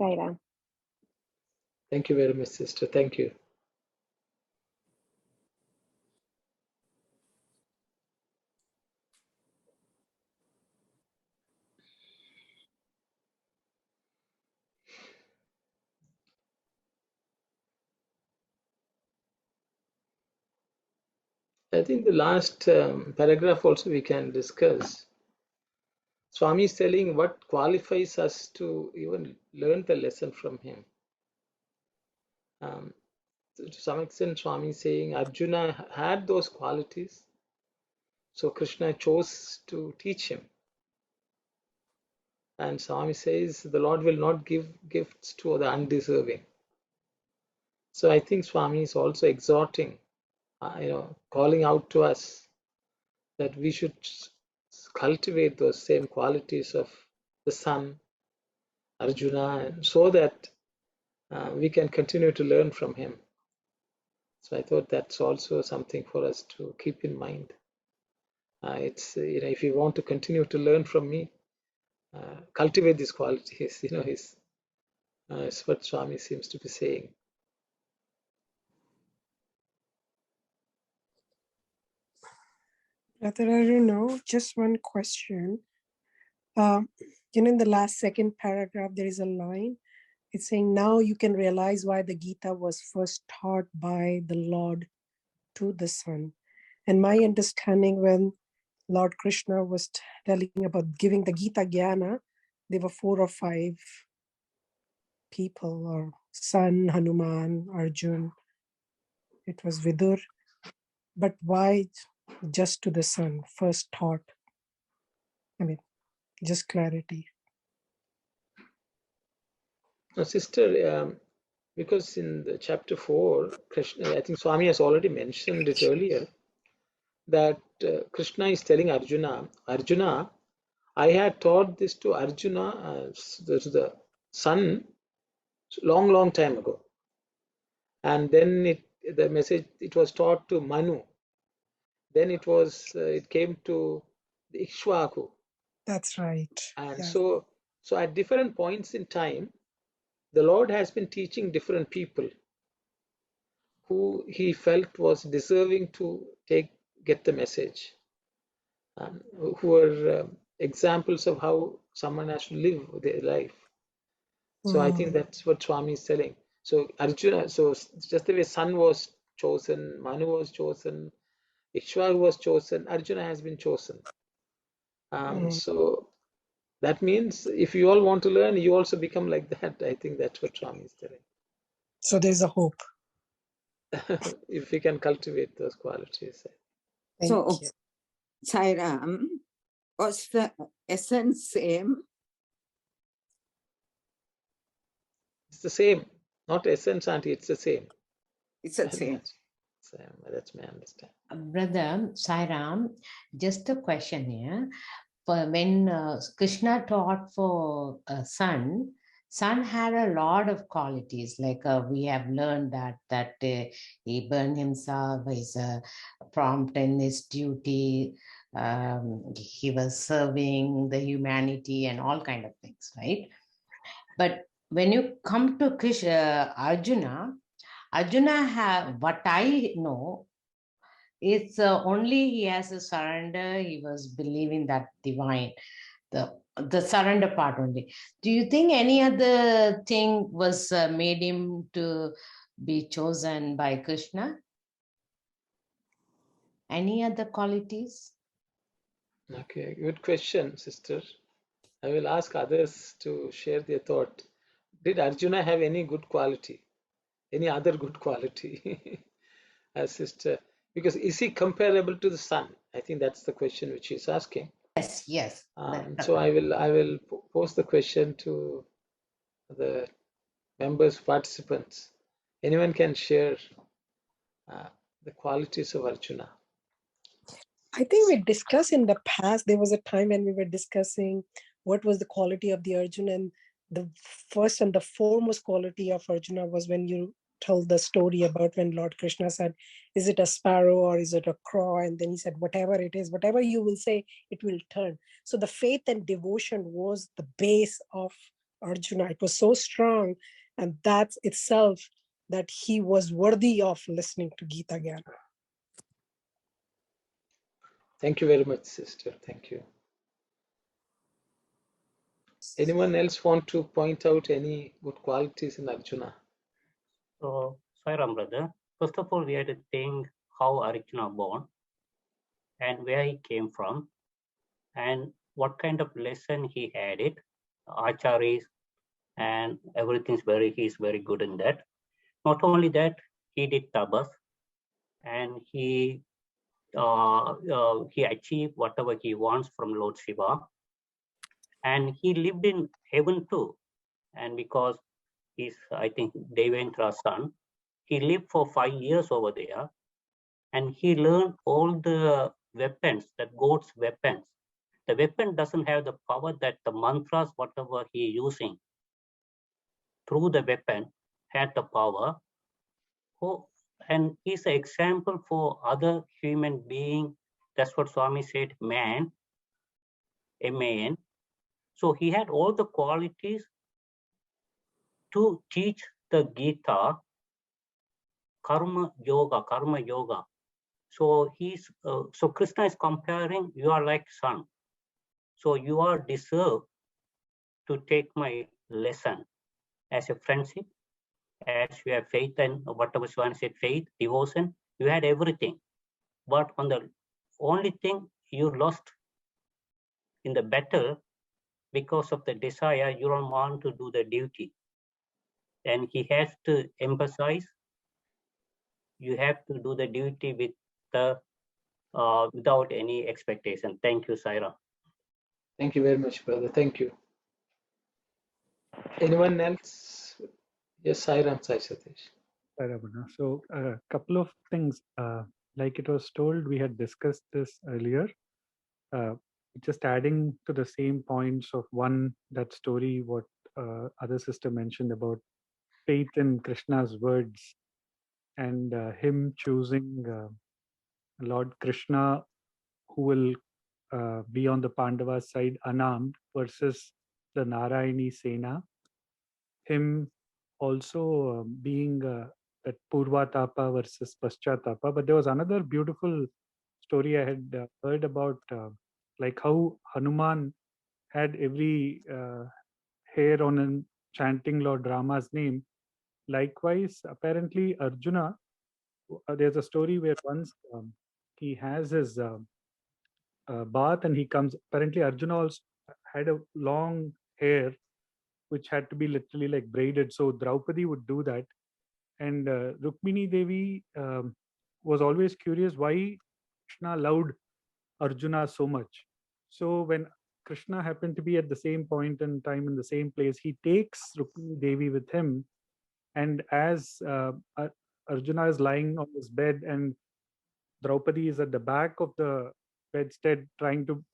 Sairam. Thank you very much, sister. Thank you. I think the last paragraph also we can discuss. Swami is telling what qualifies us to even learn the lesson from him. To some extent, Swami is saying Arjuna had those qualities, so Krishna chose to teach him. And Swami says the Lord will not give gifts to the undeserving. So I think Swami is also exhorting, calling out to us that we should cultivate those same qualities of the son, Arjuna, so that we can continue to learn from him. So I thought that's also something for us to keep in mind. It's if you want to continue to learn from me, cultivate these qualities. It's what Swami seems to be saying. Brother Arjuna, just one question. In the last second paragraph, there is a line. It's saying, now you can realize why the Gita was first taught by the Lord to the Son. And my understanding, when Lord Krishna was telling about giving the Gita Jnana, there were 4 or 5 people, or Son, Hanuman, Arjun. It was Vidur. But why just to the Son, first taught? I mean, just clarity. Now, sister, because in the chapter 4, Krishna, I think Swami has already mentioned it earlier, that Krishna is telling Arjuna, I had taught this to Arjuna, the son, long time ago. And then the message, it was taught to Manu. Then it came to the Ikshvaku. That's right. And yes. so at different points in time, the Lord has been teaching different people who he felt was deserving to get the message, who were examples of how someone has to live their life. So I think that's what Swami is telling. So Arjuna, so just the way Sun was chosen, Manu was chosen, Ikshvaku was chosen, Arjuna has been chosen. So that means if you all want to learn, you also become like that. I think that's what Swami is telling. So there's a hope. If we can cultivate those qualities. So, Sairam, was the essence same? It's the same, not essence, auntie, it's the same. It's the same. That's my understanding. Brother Sairam, just a question here. For when Krishna taught for Sun had a lot of qualities. Like we have learned that he burned himself, he's prompt in his duty, he was serving the humanity and all kind of things, right? But when you come to Arjuna have, what I know, it's only he has a surrender. He was believing that divine, the surrender part only. Do you think any other thing was made him to be chosen by Krishna? Any other qualities? Okay, good question, sister. I will ask others to share their thought. Did Arjuna have any good quality? Any other good quality? Sister, because is he comparable to the Sun? I think that's the question which he's asking. Yes. So I will pose the question to the members, participants. Anyone can share the qualities of Arjuna. I think we discussed in the past, there was a time when we were discussing what was the quality of the Arjuna, and the first and the foremost quality of Arjuna was when you told the story about when Lord Krishna said, is it a sparrow or is it a crow? And then he said, whatever it is, whatever you will say, it will turn. So the faith and devotion was the base of Arjuna. It was so strong, and that's itself that he was worthy of listening to Gita Gyan. Thank you very much, sister. Thank you. Anyone else want to point out any good qualities in Arjuna? So, Sairam brother, first of all, we had to think how Arjuna born and where he came from and what kind of lesson he had it, acharyas and he's very good in that. Not only that, he did tabas and he achieved whatever he wants from Lord Shiva, and he lived in heaven too. And because he's, I think, Devendra's son, he lived for 5 years over there, and he learned all the weapons, that God's weapons. The weapon doesn't have the power that the mantras, whatever he using through the weapon, had the power. Oh, and he's an example for other human being. That's what Swami said, man, M-A-N. So he had all the qualities to teach the Gita, karma yoga. So so Krishna is comparing, you are like son. So you are deserved to take my lesson as a friendship, as you have faith and whatever Swami said, faith, devotion, you had everything. But on the only thing you lost in the battle because of the desire, you don't want to do the duty. And he has to emphasize, you have to do the duty with the without any expectation. Thank you, Saira. Thank you very much, brother. Thank you. Anyone else? Yes, Sairam, Sai Satish. Ravana. So a couple of things, like it was told, we had discussed this earlier. Just adding to the same points of one, that story, what other sister mentioned about faith in Krishna's words and him choosing Lord Krishna, who will be on the Pandavas side unarmed versus the Narayani Sena. Him also being that Purvatapa versus Paschatapa. But there was another beautiful story I had heard about, like how Hanuman had every hair on him chanting Lord Rama's name. Likewise, apparently Arjuna, there's a story where once he has his bath and he comes, apparently Arjuna also had a long hair which had to be literally like braided. So Draupadi would do that. And Rukmini Devi was always curious why Krishna loved Arjuna so much. So when Krishna happened to be at the same point in time in the same place, he takes Rukmini Devi with him. And as Arjuna is lying on his bed and Draupadi is at the back of the bedstead trying to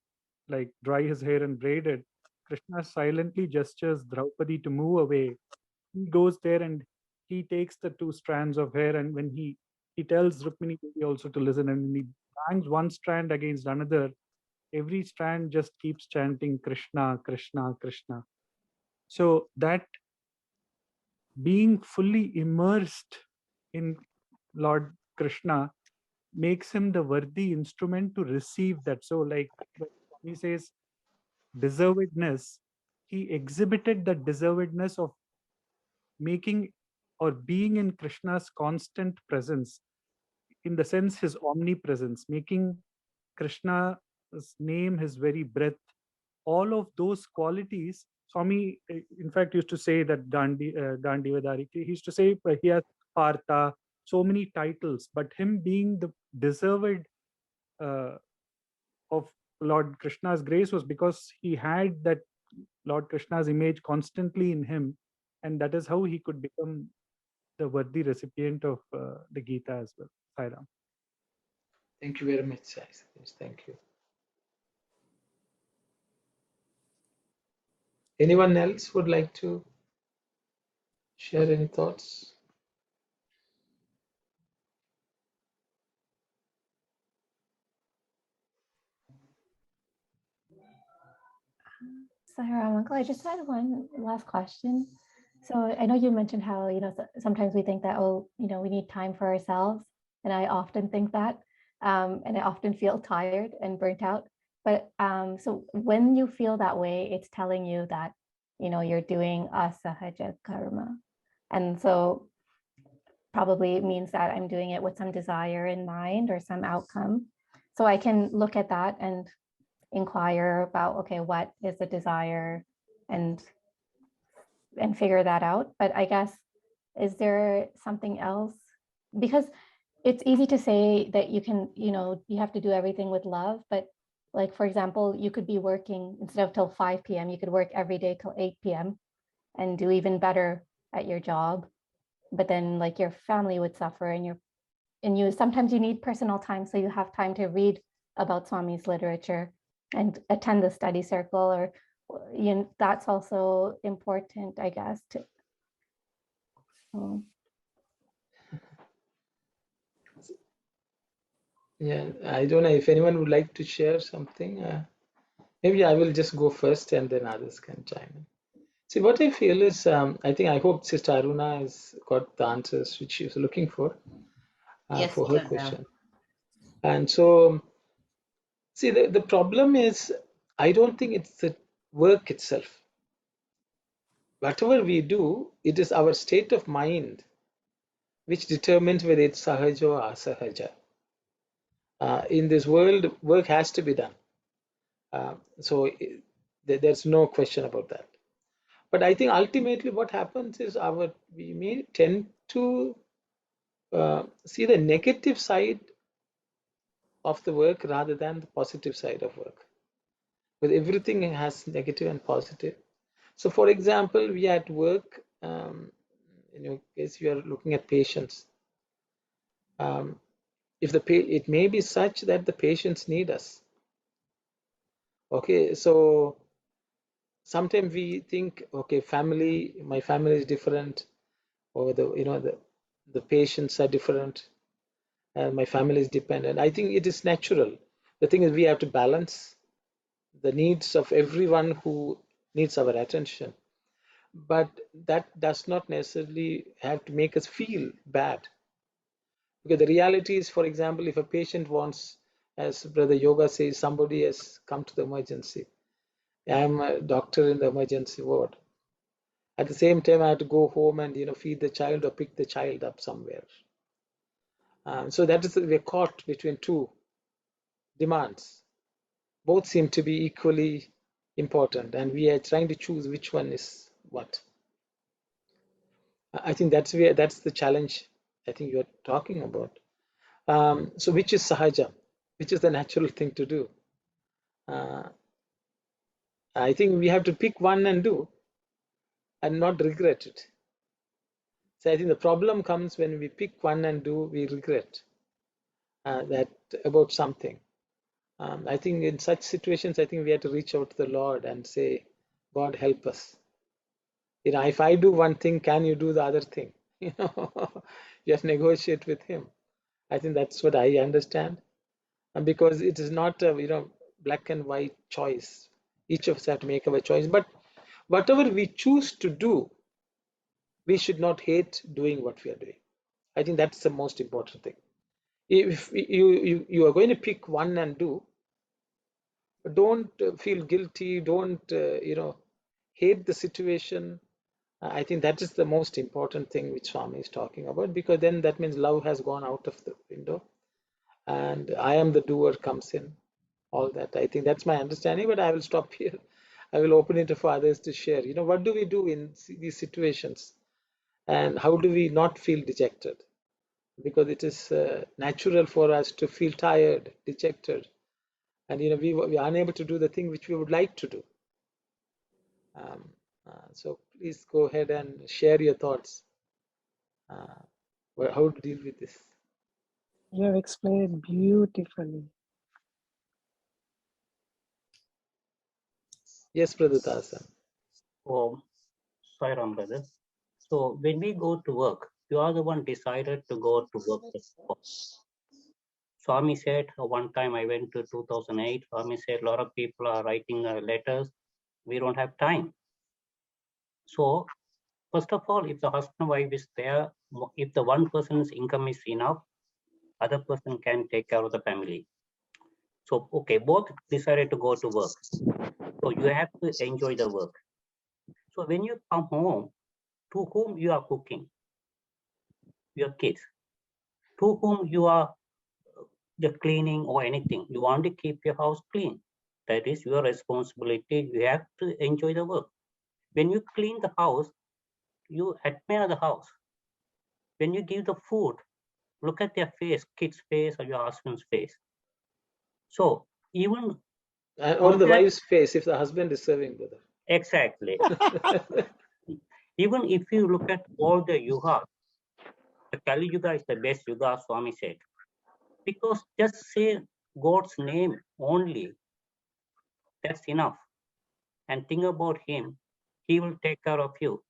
like dry his hair and braid it, Krishna silently gestures Draupadi to move away. He goes there and he takes the 2 strands of hair, and when he tells Rukmini Devi also to listen, and when he bangs one strand against another, every strand just keeps chanting Krishna, Krishna, Krishna. So that being fully immersed in Lord Krishna makes him the worthy instrument to receive that. So like when he says deservedness, he exhibited the deservedness of making or being in Krishna's constant presence, in the sense his omnipresence, making Krishna's name his very breath. All of those qualities, Swami, in fact, used to say that Gandhi Vadari, he used to say he has Partha, so many titles, but him being the deserved of Lord Krishna's grace was because he had that Lord Krishna's image constantly in him, and that is how he could become the worthy recipient of the Gita as well. Sairam. Thank you very much, Sai Satish. Thank you. Anyone else would like to share any thoughts? Sahara, uncle, I just had one last question. So I know you mentioned how, sometimes we think that, oh, we need time for ourselves. And I often think that, and I often feel tired and burnt out. But so when you feel that way, it's telling you that, you're doing a Sahaja karma. And so probably it means that I'm doing it with some desire in mind or some outcome. So I can look at that and inquire about, okay, what is the desire, and figure that out. But I guess, is there something else? Because it's easy to say that you can, you have to do everything with love, but like, for example, you could be working instead of till 5 p.m., you could work every day till 8 p.m. and do even better at your job. But then like your family would suffer, and you sometimes you need personal time, so you have time to read about Swami's literature and attend the study circle, or that's also important, I guess. Yeah, I don't know if anyone would like to share something. Maybe I will just go first, and then others can chime in. See, what I feel is, I hope Sister Aruna has got the answers which she was looking for Yes, her sir. question. And so, see, the problem is, I don't think it's the work itself. Whatever we do, it is our state of mind which determines whether it's sahaja or asahaja. In this world, work has to be done. So there's no question about that. But I think ultimately what happens is we may tend to see the negative side of the work rather than the positive side of work. But everything has negative and positive. So for example, we are at work, in your case, you are looking at patients. It may be such that the patients need us. Okay, so sometimes we think, okay, my family is different, or the patients are different, and my family is dependent. I think it is natural. The thing is, we have to balance the needs of everyone who needs our attention, but that does not necessarily have to make us feel bad, because the reality is, for example, if a patient wants, as Brother Yoga says, somebody has come to the emergency, I'm a doctor in the emergency ward. At the same time, I have to go home and feed the child or pick the child up somewhere. So that is, we're caught between two demands. Both seem to be equally important, and we are trying to choose which one is what. I think that's the challenge I think you're talking about. So which is sahaja, which is the natural thing to do? I think we have to pick one and do, and not regret it. So I think the problem comes when we pick one and do, we regret that about something. I think in such situations, I think we have to reach out to the Lord and say, God, help us. If I do one thing, can you do the other thing? You have to negotiate with Him. I think that's what I understand, and because it is not a black and white choice. Each of us have to make our choice. But whatever we choose to do, we should not hate doing what we are doing. I think that's the most important thing. If you are going to pick one and do, don't feel guilty. Don't hate the situation. I think that is the most important thing which Swami is talking about, because then that means love has gone out of the window, and I am the doer comes in. All that, I think that's my understanding. But I will stop here. I will open it for others to share. What do we do in these situations, and how do we not feel dejected? Because it is natural for us to feel tired, dejected, and we are unable to do the thing which we would like to do. So please go ahead and share your thoughts. How to deal with this? You have explained it beautifully. Yes, Brother Tasan. Oh, sorry, Ram brother. So when we go to work, you are the one decided to go to work. Swami said one time I went to 2008. Swami said a lot of people are writing letters. We don't have time. So first of all, if the husband and wife is there, if the one person's income is enough, other person can take care of the family. So okay, both decided to go to work. So you have to enjoy the work. So when you come home, to whom you are cooking? Your kids. To whom you are the cleaning or anything. You want to keep your house clean. That is your responsibility. You have to enjoy the work. When you clean the house, you admire the house. When you give the food, look at their face, kid's face or your husband's face. So even or the wife's face if the husband is serving, brother. Exactly. Even if you look at all the yugas, the Kali Yuga is the best yuga, Swami said. Because just say God's name only, that's enough. And think about him, he will take care of you.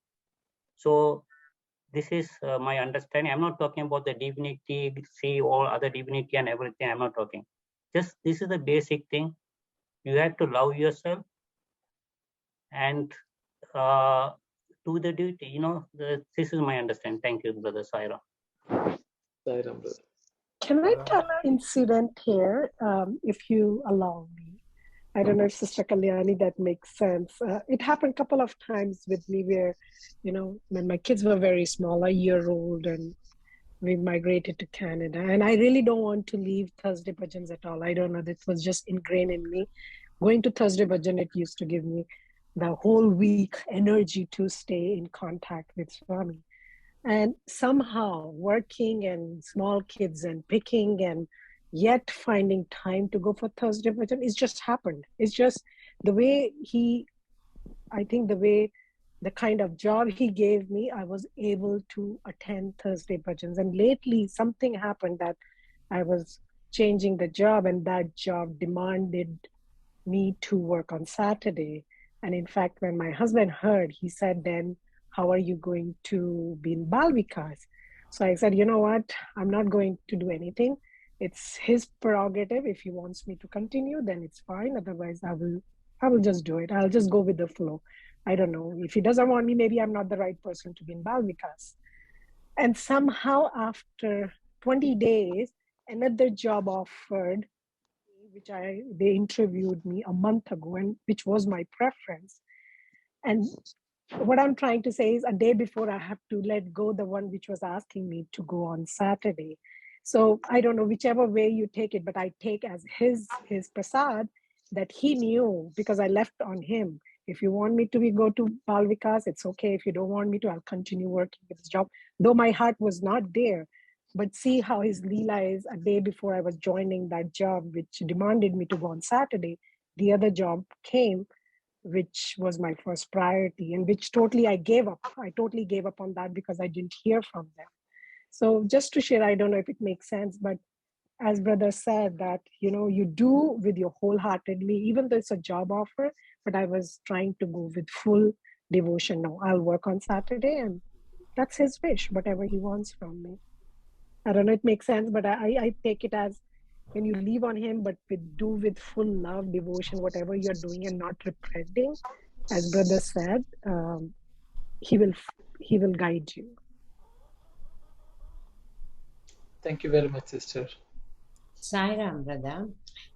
So this is my understanding. I'm not talking about the divinity, see all other divinity and everything. I'm not talking. Just this is the basic thing. You have to love yourself and do the duty. You know, this is my understanding. Thank you, Brother Saira. Saira, brother. Can I tell an incident here, if you allow me? I don't know if Sister Kalyani, that makes sense. It happened a couple of times with me where, you know, when my kids were very small, a year old, and we migrated to Canada. And I really don't want to leave Thursday Bhajans at all. I don't know, this was just ingrained in me. Going to Thursday Bhajan, it used to give me the whole week energy to stay in contact with Swami. And somehow working and small kids and picking and yet finding time to go for Thursday Bhajan, it's just happened. It's just the way the kind of job he gave me, I was able to attend Thursday Bhajans. And lately something happened that I was changing the job, and that job demanded me to work on Saturday. And in fact, when my husband heard, he said, then how are you going to be in Bal Vikas? So I said, you know what? I'm not going to do anything. It's his prerogative. If he wants me to continue, then it's fine. Otherwise, I will just do it. I'll just go with the flow. I don't know. If he doesn't want me, maybe I'm not the right person to be in Bal Vikas. And somehow after 20 days, another job offered, which they interviewed me a month ago, and which was my preference. And what I'm trying to say is a day before I have to let go the one which was asking me to go on Saturday. So I don't know, whichever way you take it, but I take as his prasad that he knew, because I left on him. If you want me to go to Bal Vikas, it's okay. If you don't want me to, I'll continue working with this job. Though my heart was not there. But see how his Leela is. A day before I was joining that job, which demanded me to go on Saturday, the other job came, which was my first priority, and which totally I gave up. I totally gave up on that because I didn't hear from them. So just to share, I don't know if it makes sense, but as brother said, that, you know, you do with your wholeheartedly, even though it's a job offer, but I was trying to go with full devotion. No, I'll work on Saturday, and that's his wish, whatever he wants from me. I don't know, it makes sense, but I take it as when you leave on him, but with full love, devotion, whatever you're doing, and not repenting, as brother said, he will guide you. Thank you very much, sister. Sairam, brother.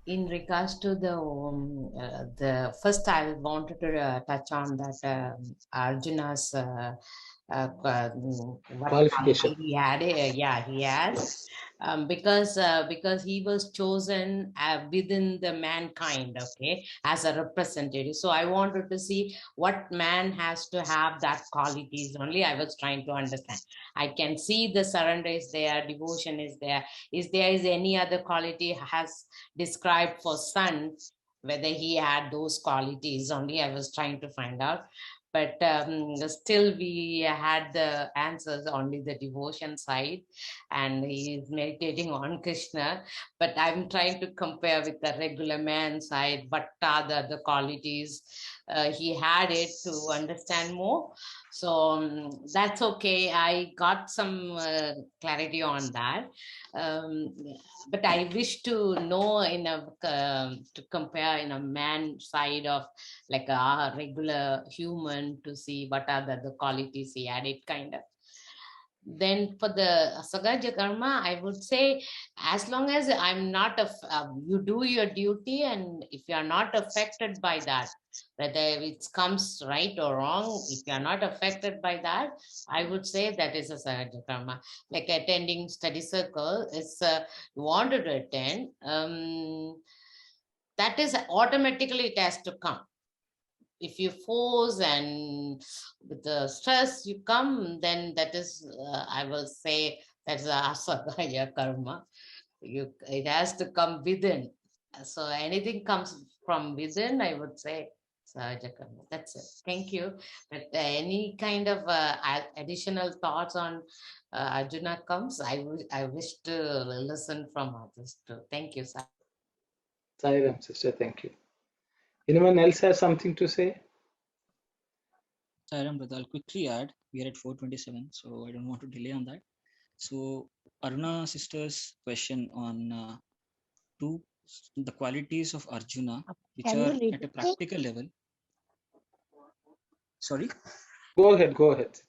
In regards to the first, I wanted to touch on that Arjuna's what Qualification. he had. He has. Because he was chosen within the mankind, okay, as a representative. So I wanted to see what man has to have that qualities only. I was trying to understand. I can see the surrender is there, devotion is there. Is there any other quality has described for son, whether he had those qualities only? I was trying to find out. But still we had the answers, only the devotion side, and he is meditating on Krishna. But I'm trying to compare with the regular man side, what are the qualities he had it to understand more. So that's okay. I got some clarity on that. But I wish to know in a to compare in a man side of like a regular human to see what are the qualities he had it kind of. Then for the Sahaja karma, I would say as long as I'm not, you do your duty, and if you are not affected by that, whether it comes right or wrong, if you are not affected by that, I would say that is a Sahaja karma. Like attending study circle is you wanted to attend, that is automatically it has to come. If you force and with the stress you come, then that is, I will say, that's a asagaya karma. It has to come within. So anything comes from within, I would say, sahaja karma. That's it. Thank you. But any kind of additional thoughts on Arjuna comes, I wish to listen from others too. Thank you, sir. Sairam, sister, thank you. Anyone else has something to say? Sairam, brother, I'll quickly add, we are at 4:27, so I don't want to delay on that. So Aruna sister's question on the qualities of Arjuna, which Can you are repeat at a it? practical level. Sorry? Go ahead, go ahead.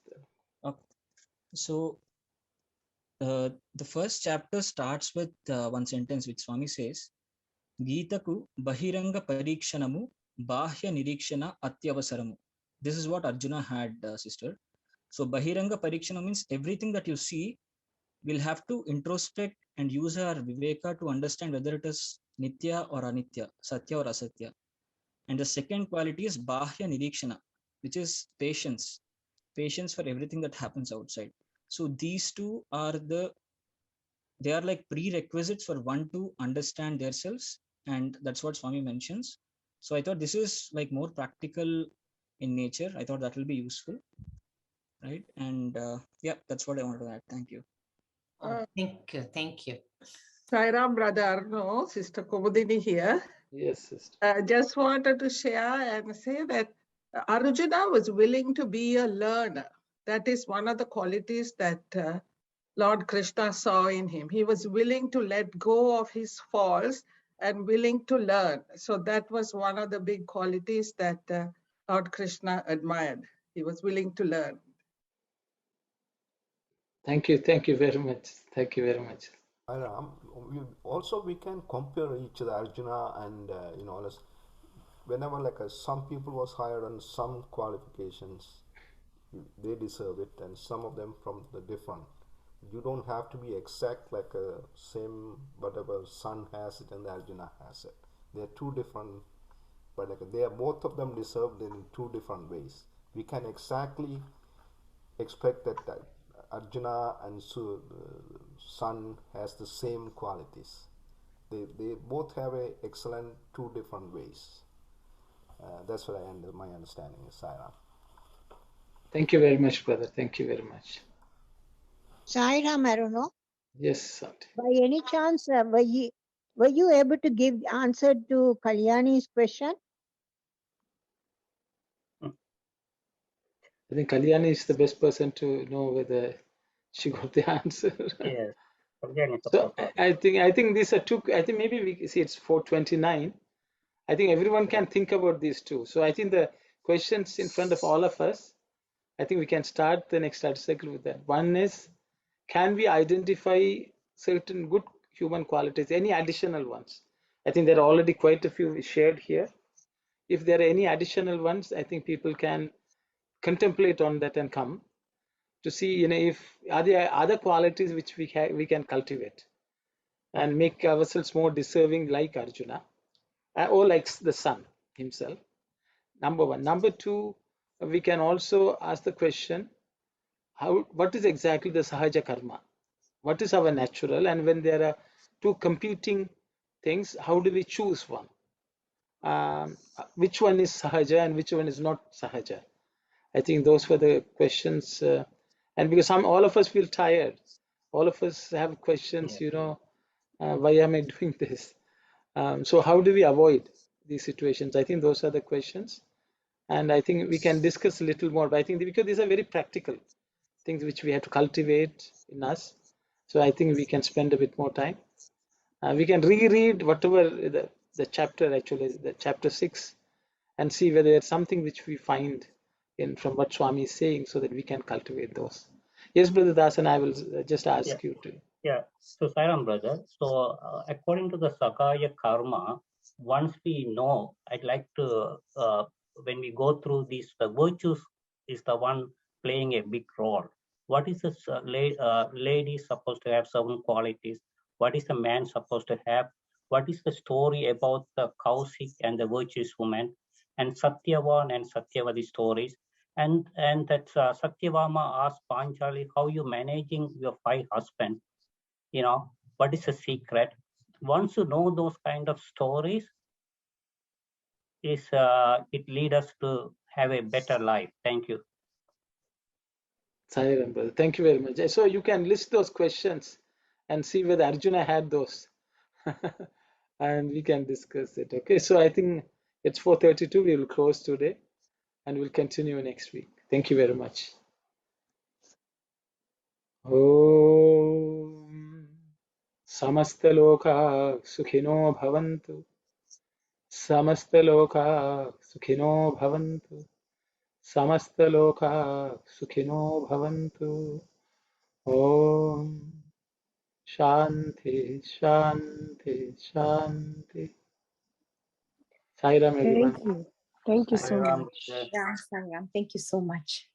Okay. So the first chapter starts with one sentence which Swami says, Geetaku bahiranga parikshanamu bahya nirikshana atyavasaramu. This is what Arjuna had, sister. So bahiranga parikshana means everything that you see, we'll have to introspect and use our viveka to understand whether it is nitya or anitya, satya or asatya. And the second quality is bahya nirikshana, which is patience for everything that happens outside. So these two are they are like prerequisites for one to understand themselves, and that's what Swami mentions. So I thought this is like more practical in nature. I thought that will be useful, right? And yeah, that's what I wanted to add. Thank you. Thank you. Sairam, brother Arno, sister Kumudini here. Yes, sister. I just wanted to share and say that Arjuna was willing to be a learner. That is one of the qualities that Lord Krishna saw in him. He was willing to let go of his faults and willing to learn. So that was one of the big qualities that Lord Krishna admired. He was willing to learn. Thank you very much. Thank you very much. We can compare each other, Arjuna and whenever some people was higher on some qualifications, they deserve it, and some of them from the different. You don't have to be exact like a same whatever Sun has it and Arjuna has it. They're two different, but they are both of them deserved in two different ways. We can exactly expect that Arjuna and Sun has the same qualities. They both have a excellent two different ways. That's what my understanding is, Sairam. Thank you very much, brother. Thank you very much. Sairam, I don't know. Yes, sir. By any chance, were you able to give answer to Kalyani's question? I think Kalyani is the best person to know whether she got the answer. Yes. Again, So I think these are two. I think maybe we see it's 4:29. I think everyone can think about these two. So I think the questions in front of all of us, I think we can start the next study cycle with that. One is, can we identify certain good human qualities, any additional ones? I think there are already quite a few shared here. If there are any additional ones, I think people can contemplate on that and come to see, if are there other qualities which we can cultivate and make ourselves more deserving like Arjuna or like the sun himself. Number one. Number two, we can also ask the question, what is exactly the Sahaja karma? What is our natural? And when there are two competing things, how do we choose one? Which one is Sahaja and which one is not Sahaja? I think those were the questions. And because all of us feel tired, all of us have questions, why am I doing this? So how do we avoid these situations? I think those are the questions. And I think we can discuss a little more, but I think because these are very practical things which we have to cultivate in us. So I think we can spend a bit more time. We can reread whatever the chapter, actually, the chapter 6, and see whether there's something which we find in from what Swami is saying, so that we can cultivate those. Yes, Brother Das, and I will just ask you to. Yeah. So, Sairam brother. So, according to the Sahaja karma, once we know, I'd like to, when we go through these, the virtues is the one playing a big role. What is this lady supposed to have certain qualities? What is the man supposed to have? What is the story about the Kausik and the virtuous woman, and Satyavan and Satyavati stories? And that Satyavama asked Panchali, how you managing your 5 husbands? You know, what is the secret? Once you know those kind of stories, it lead us to have a better life. Thank you. Sairam, brother. Thank you very much. So you can list those questions and see whether Arjuna had those. And we can discuss it. Okay, so I think it's 4:32. We will close today and we'll continue next week. Thank you very much. Om Samasta Loka Sukhino Bhavantu. Samasta Loka Sukhino Bhavantu. Samasta Loka Sukhino Bhavantu. Om Shanti, Shanti, Shanti. Sairam, everyone. Thank you. Thank you so Sairam, much. Yeah, Sangam. Thank you so much.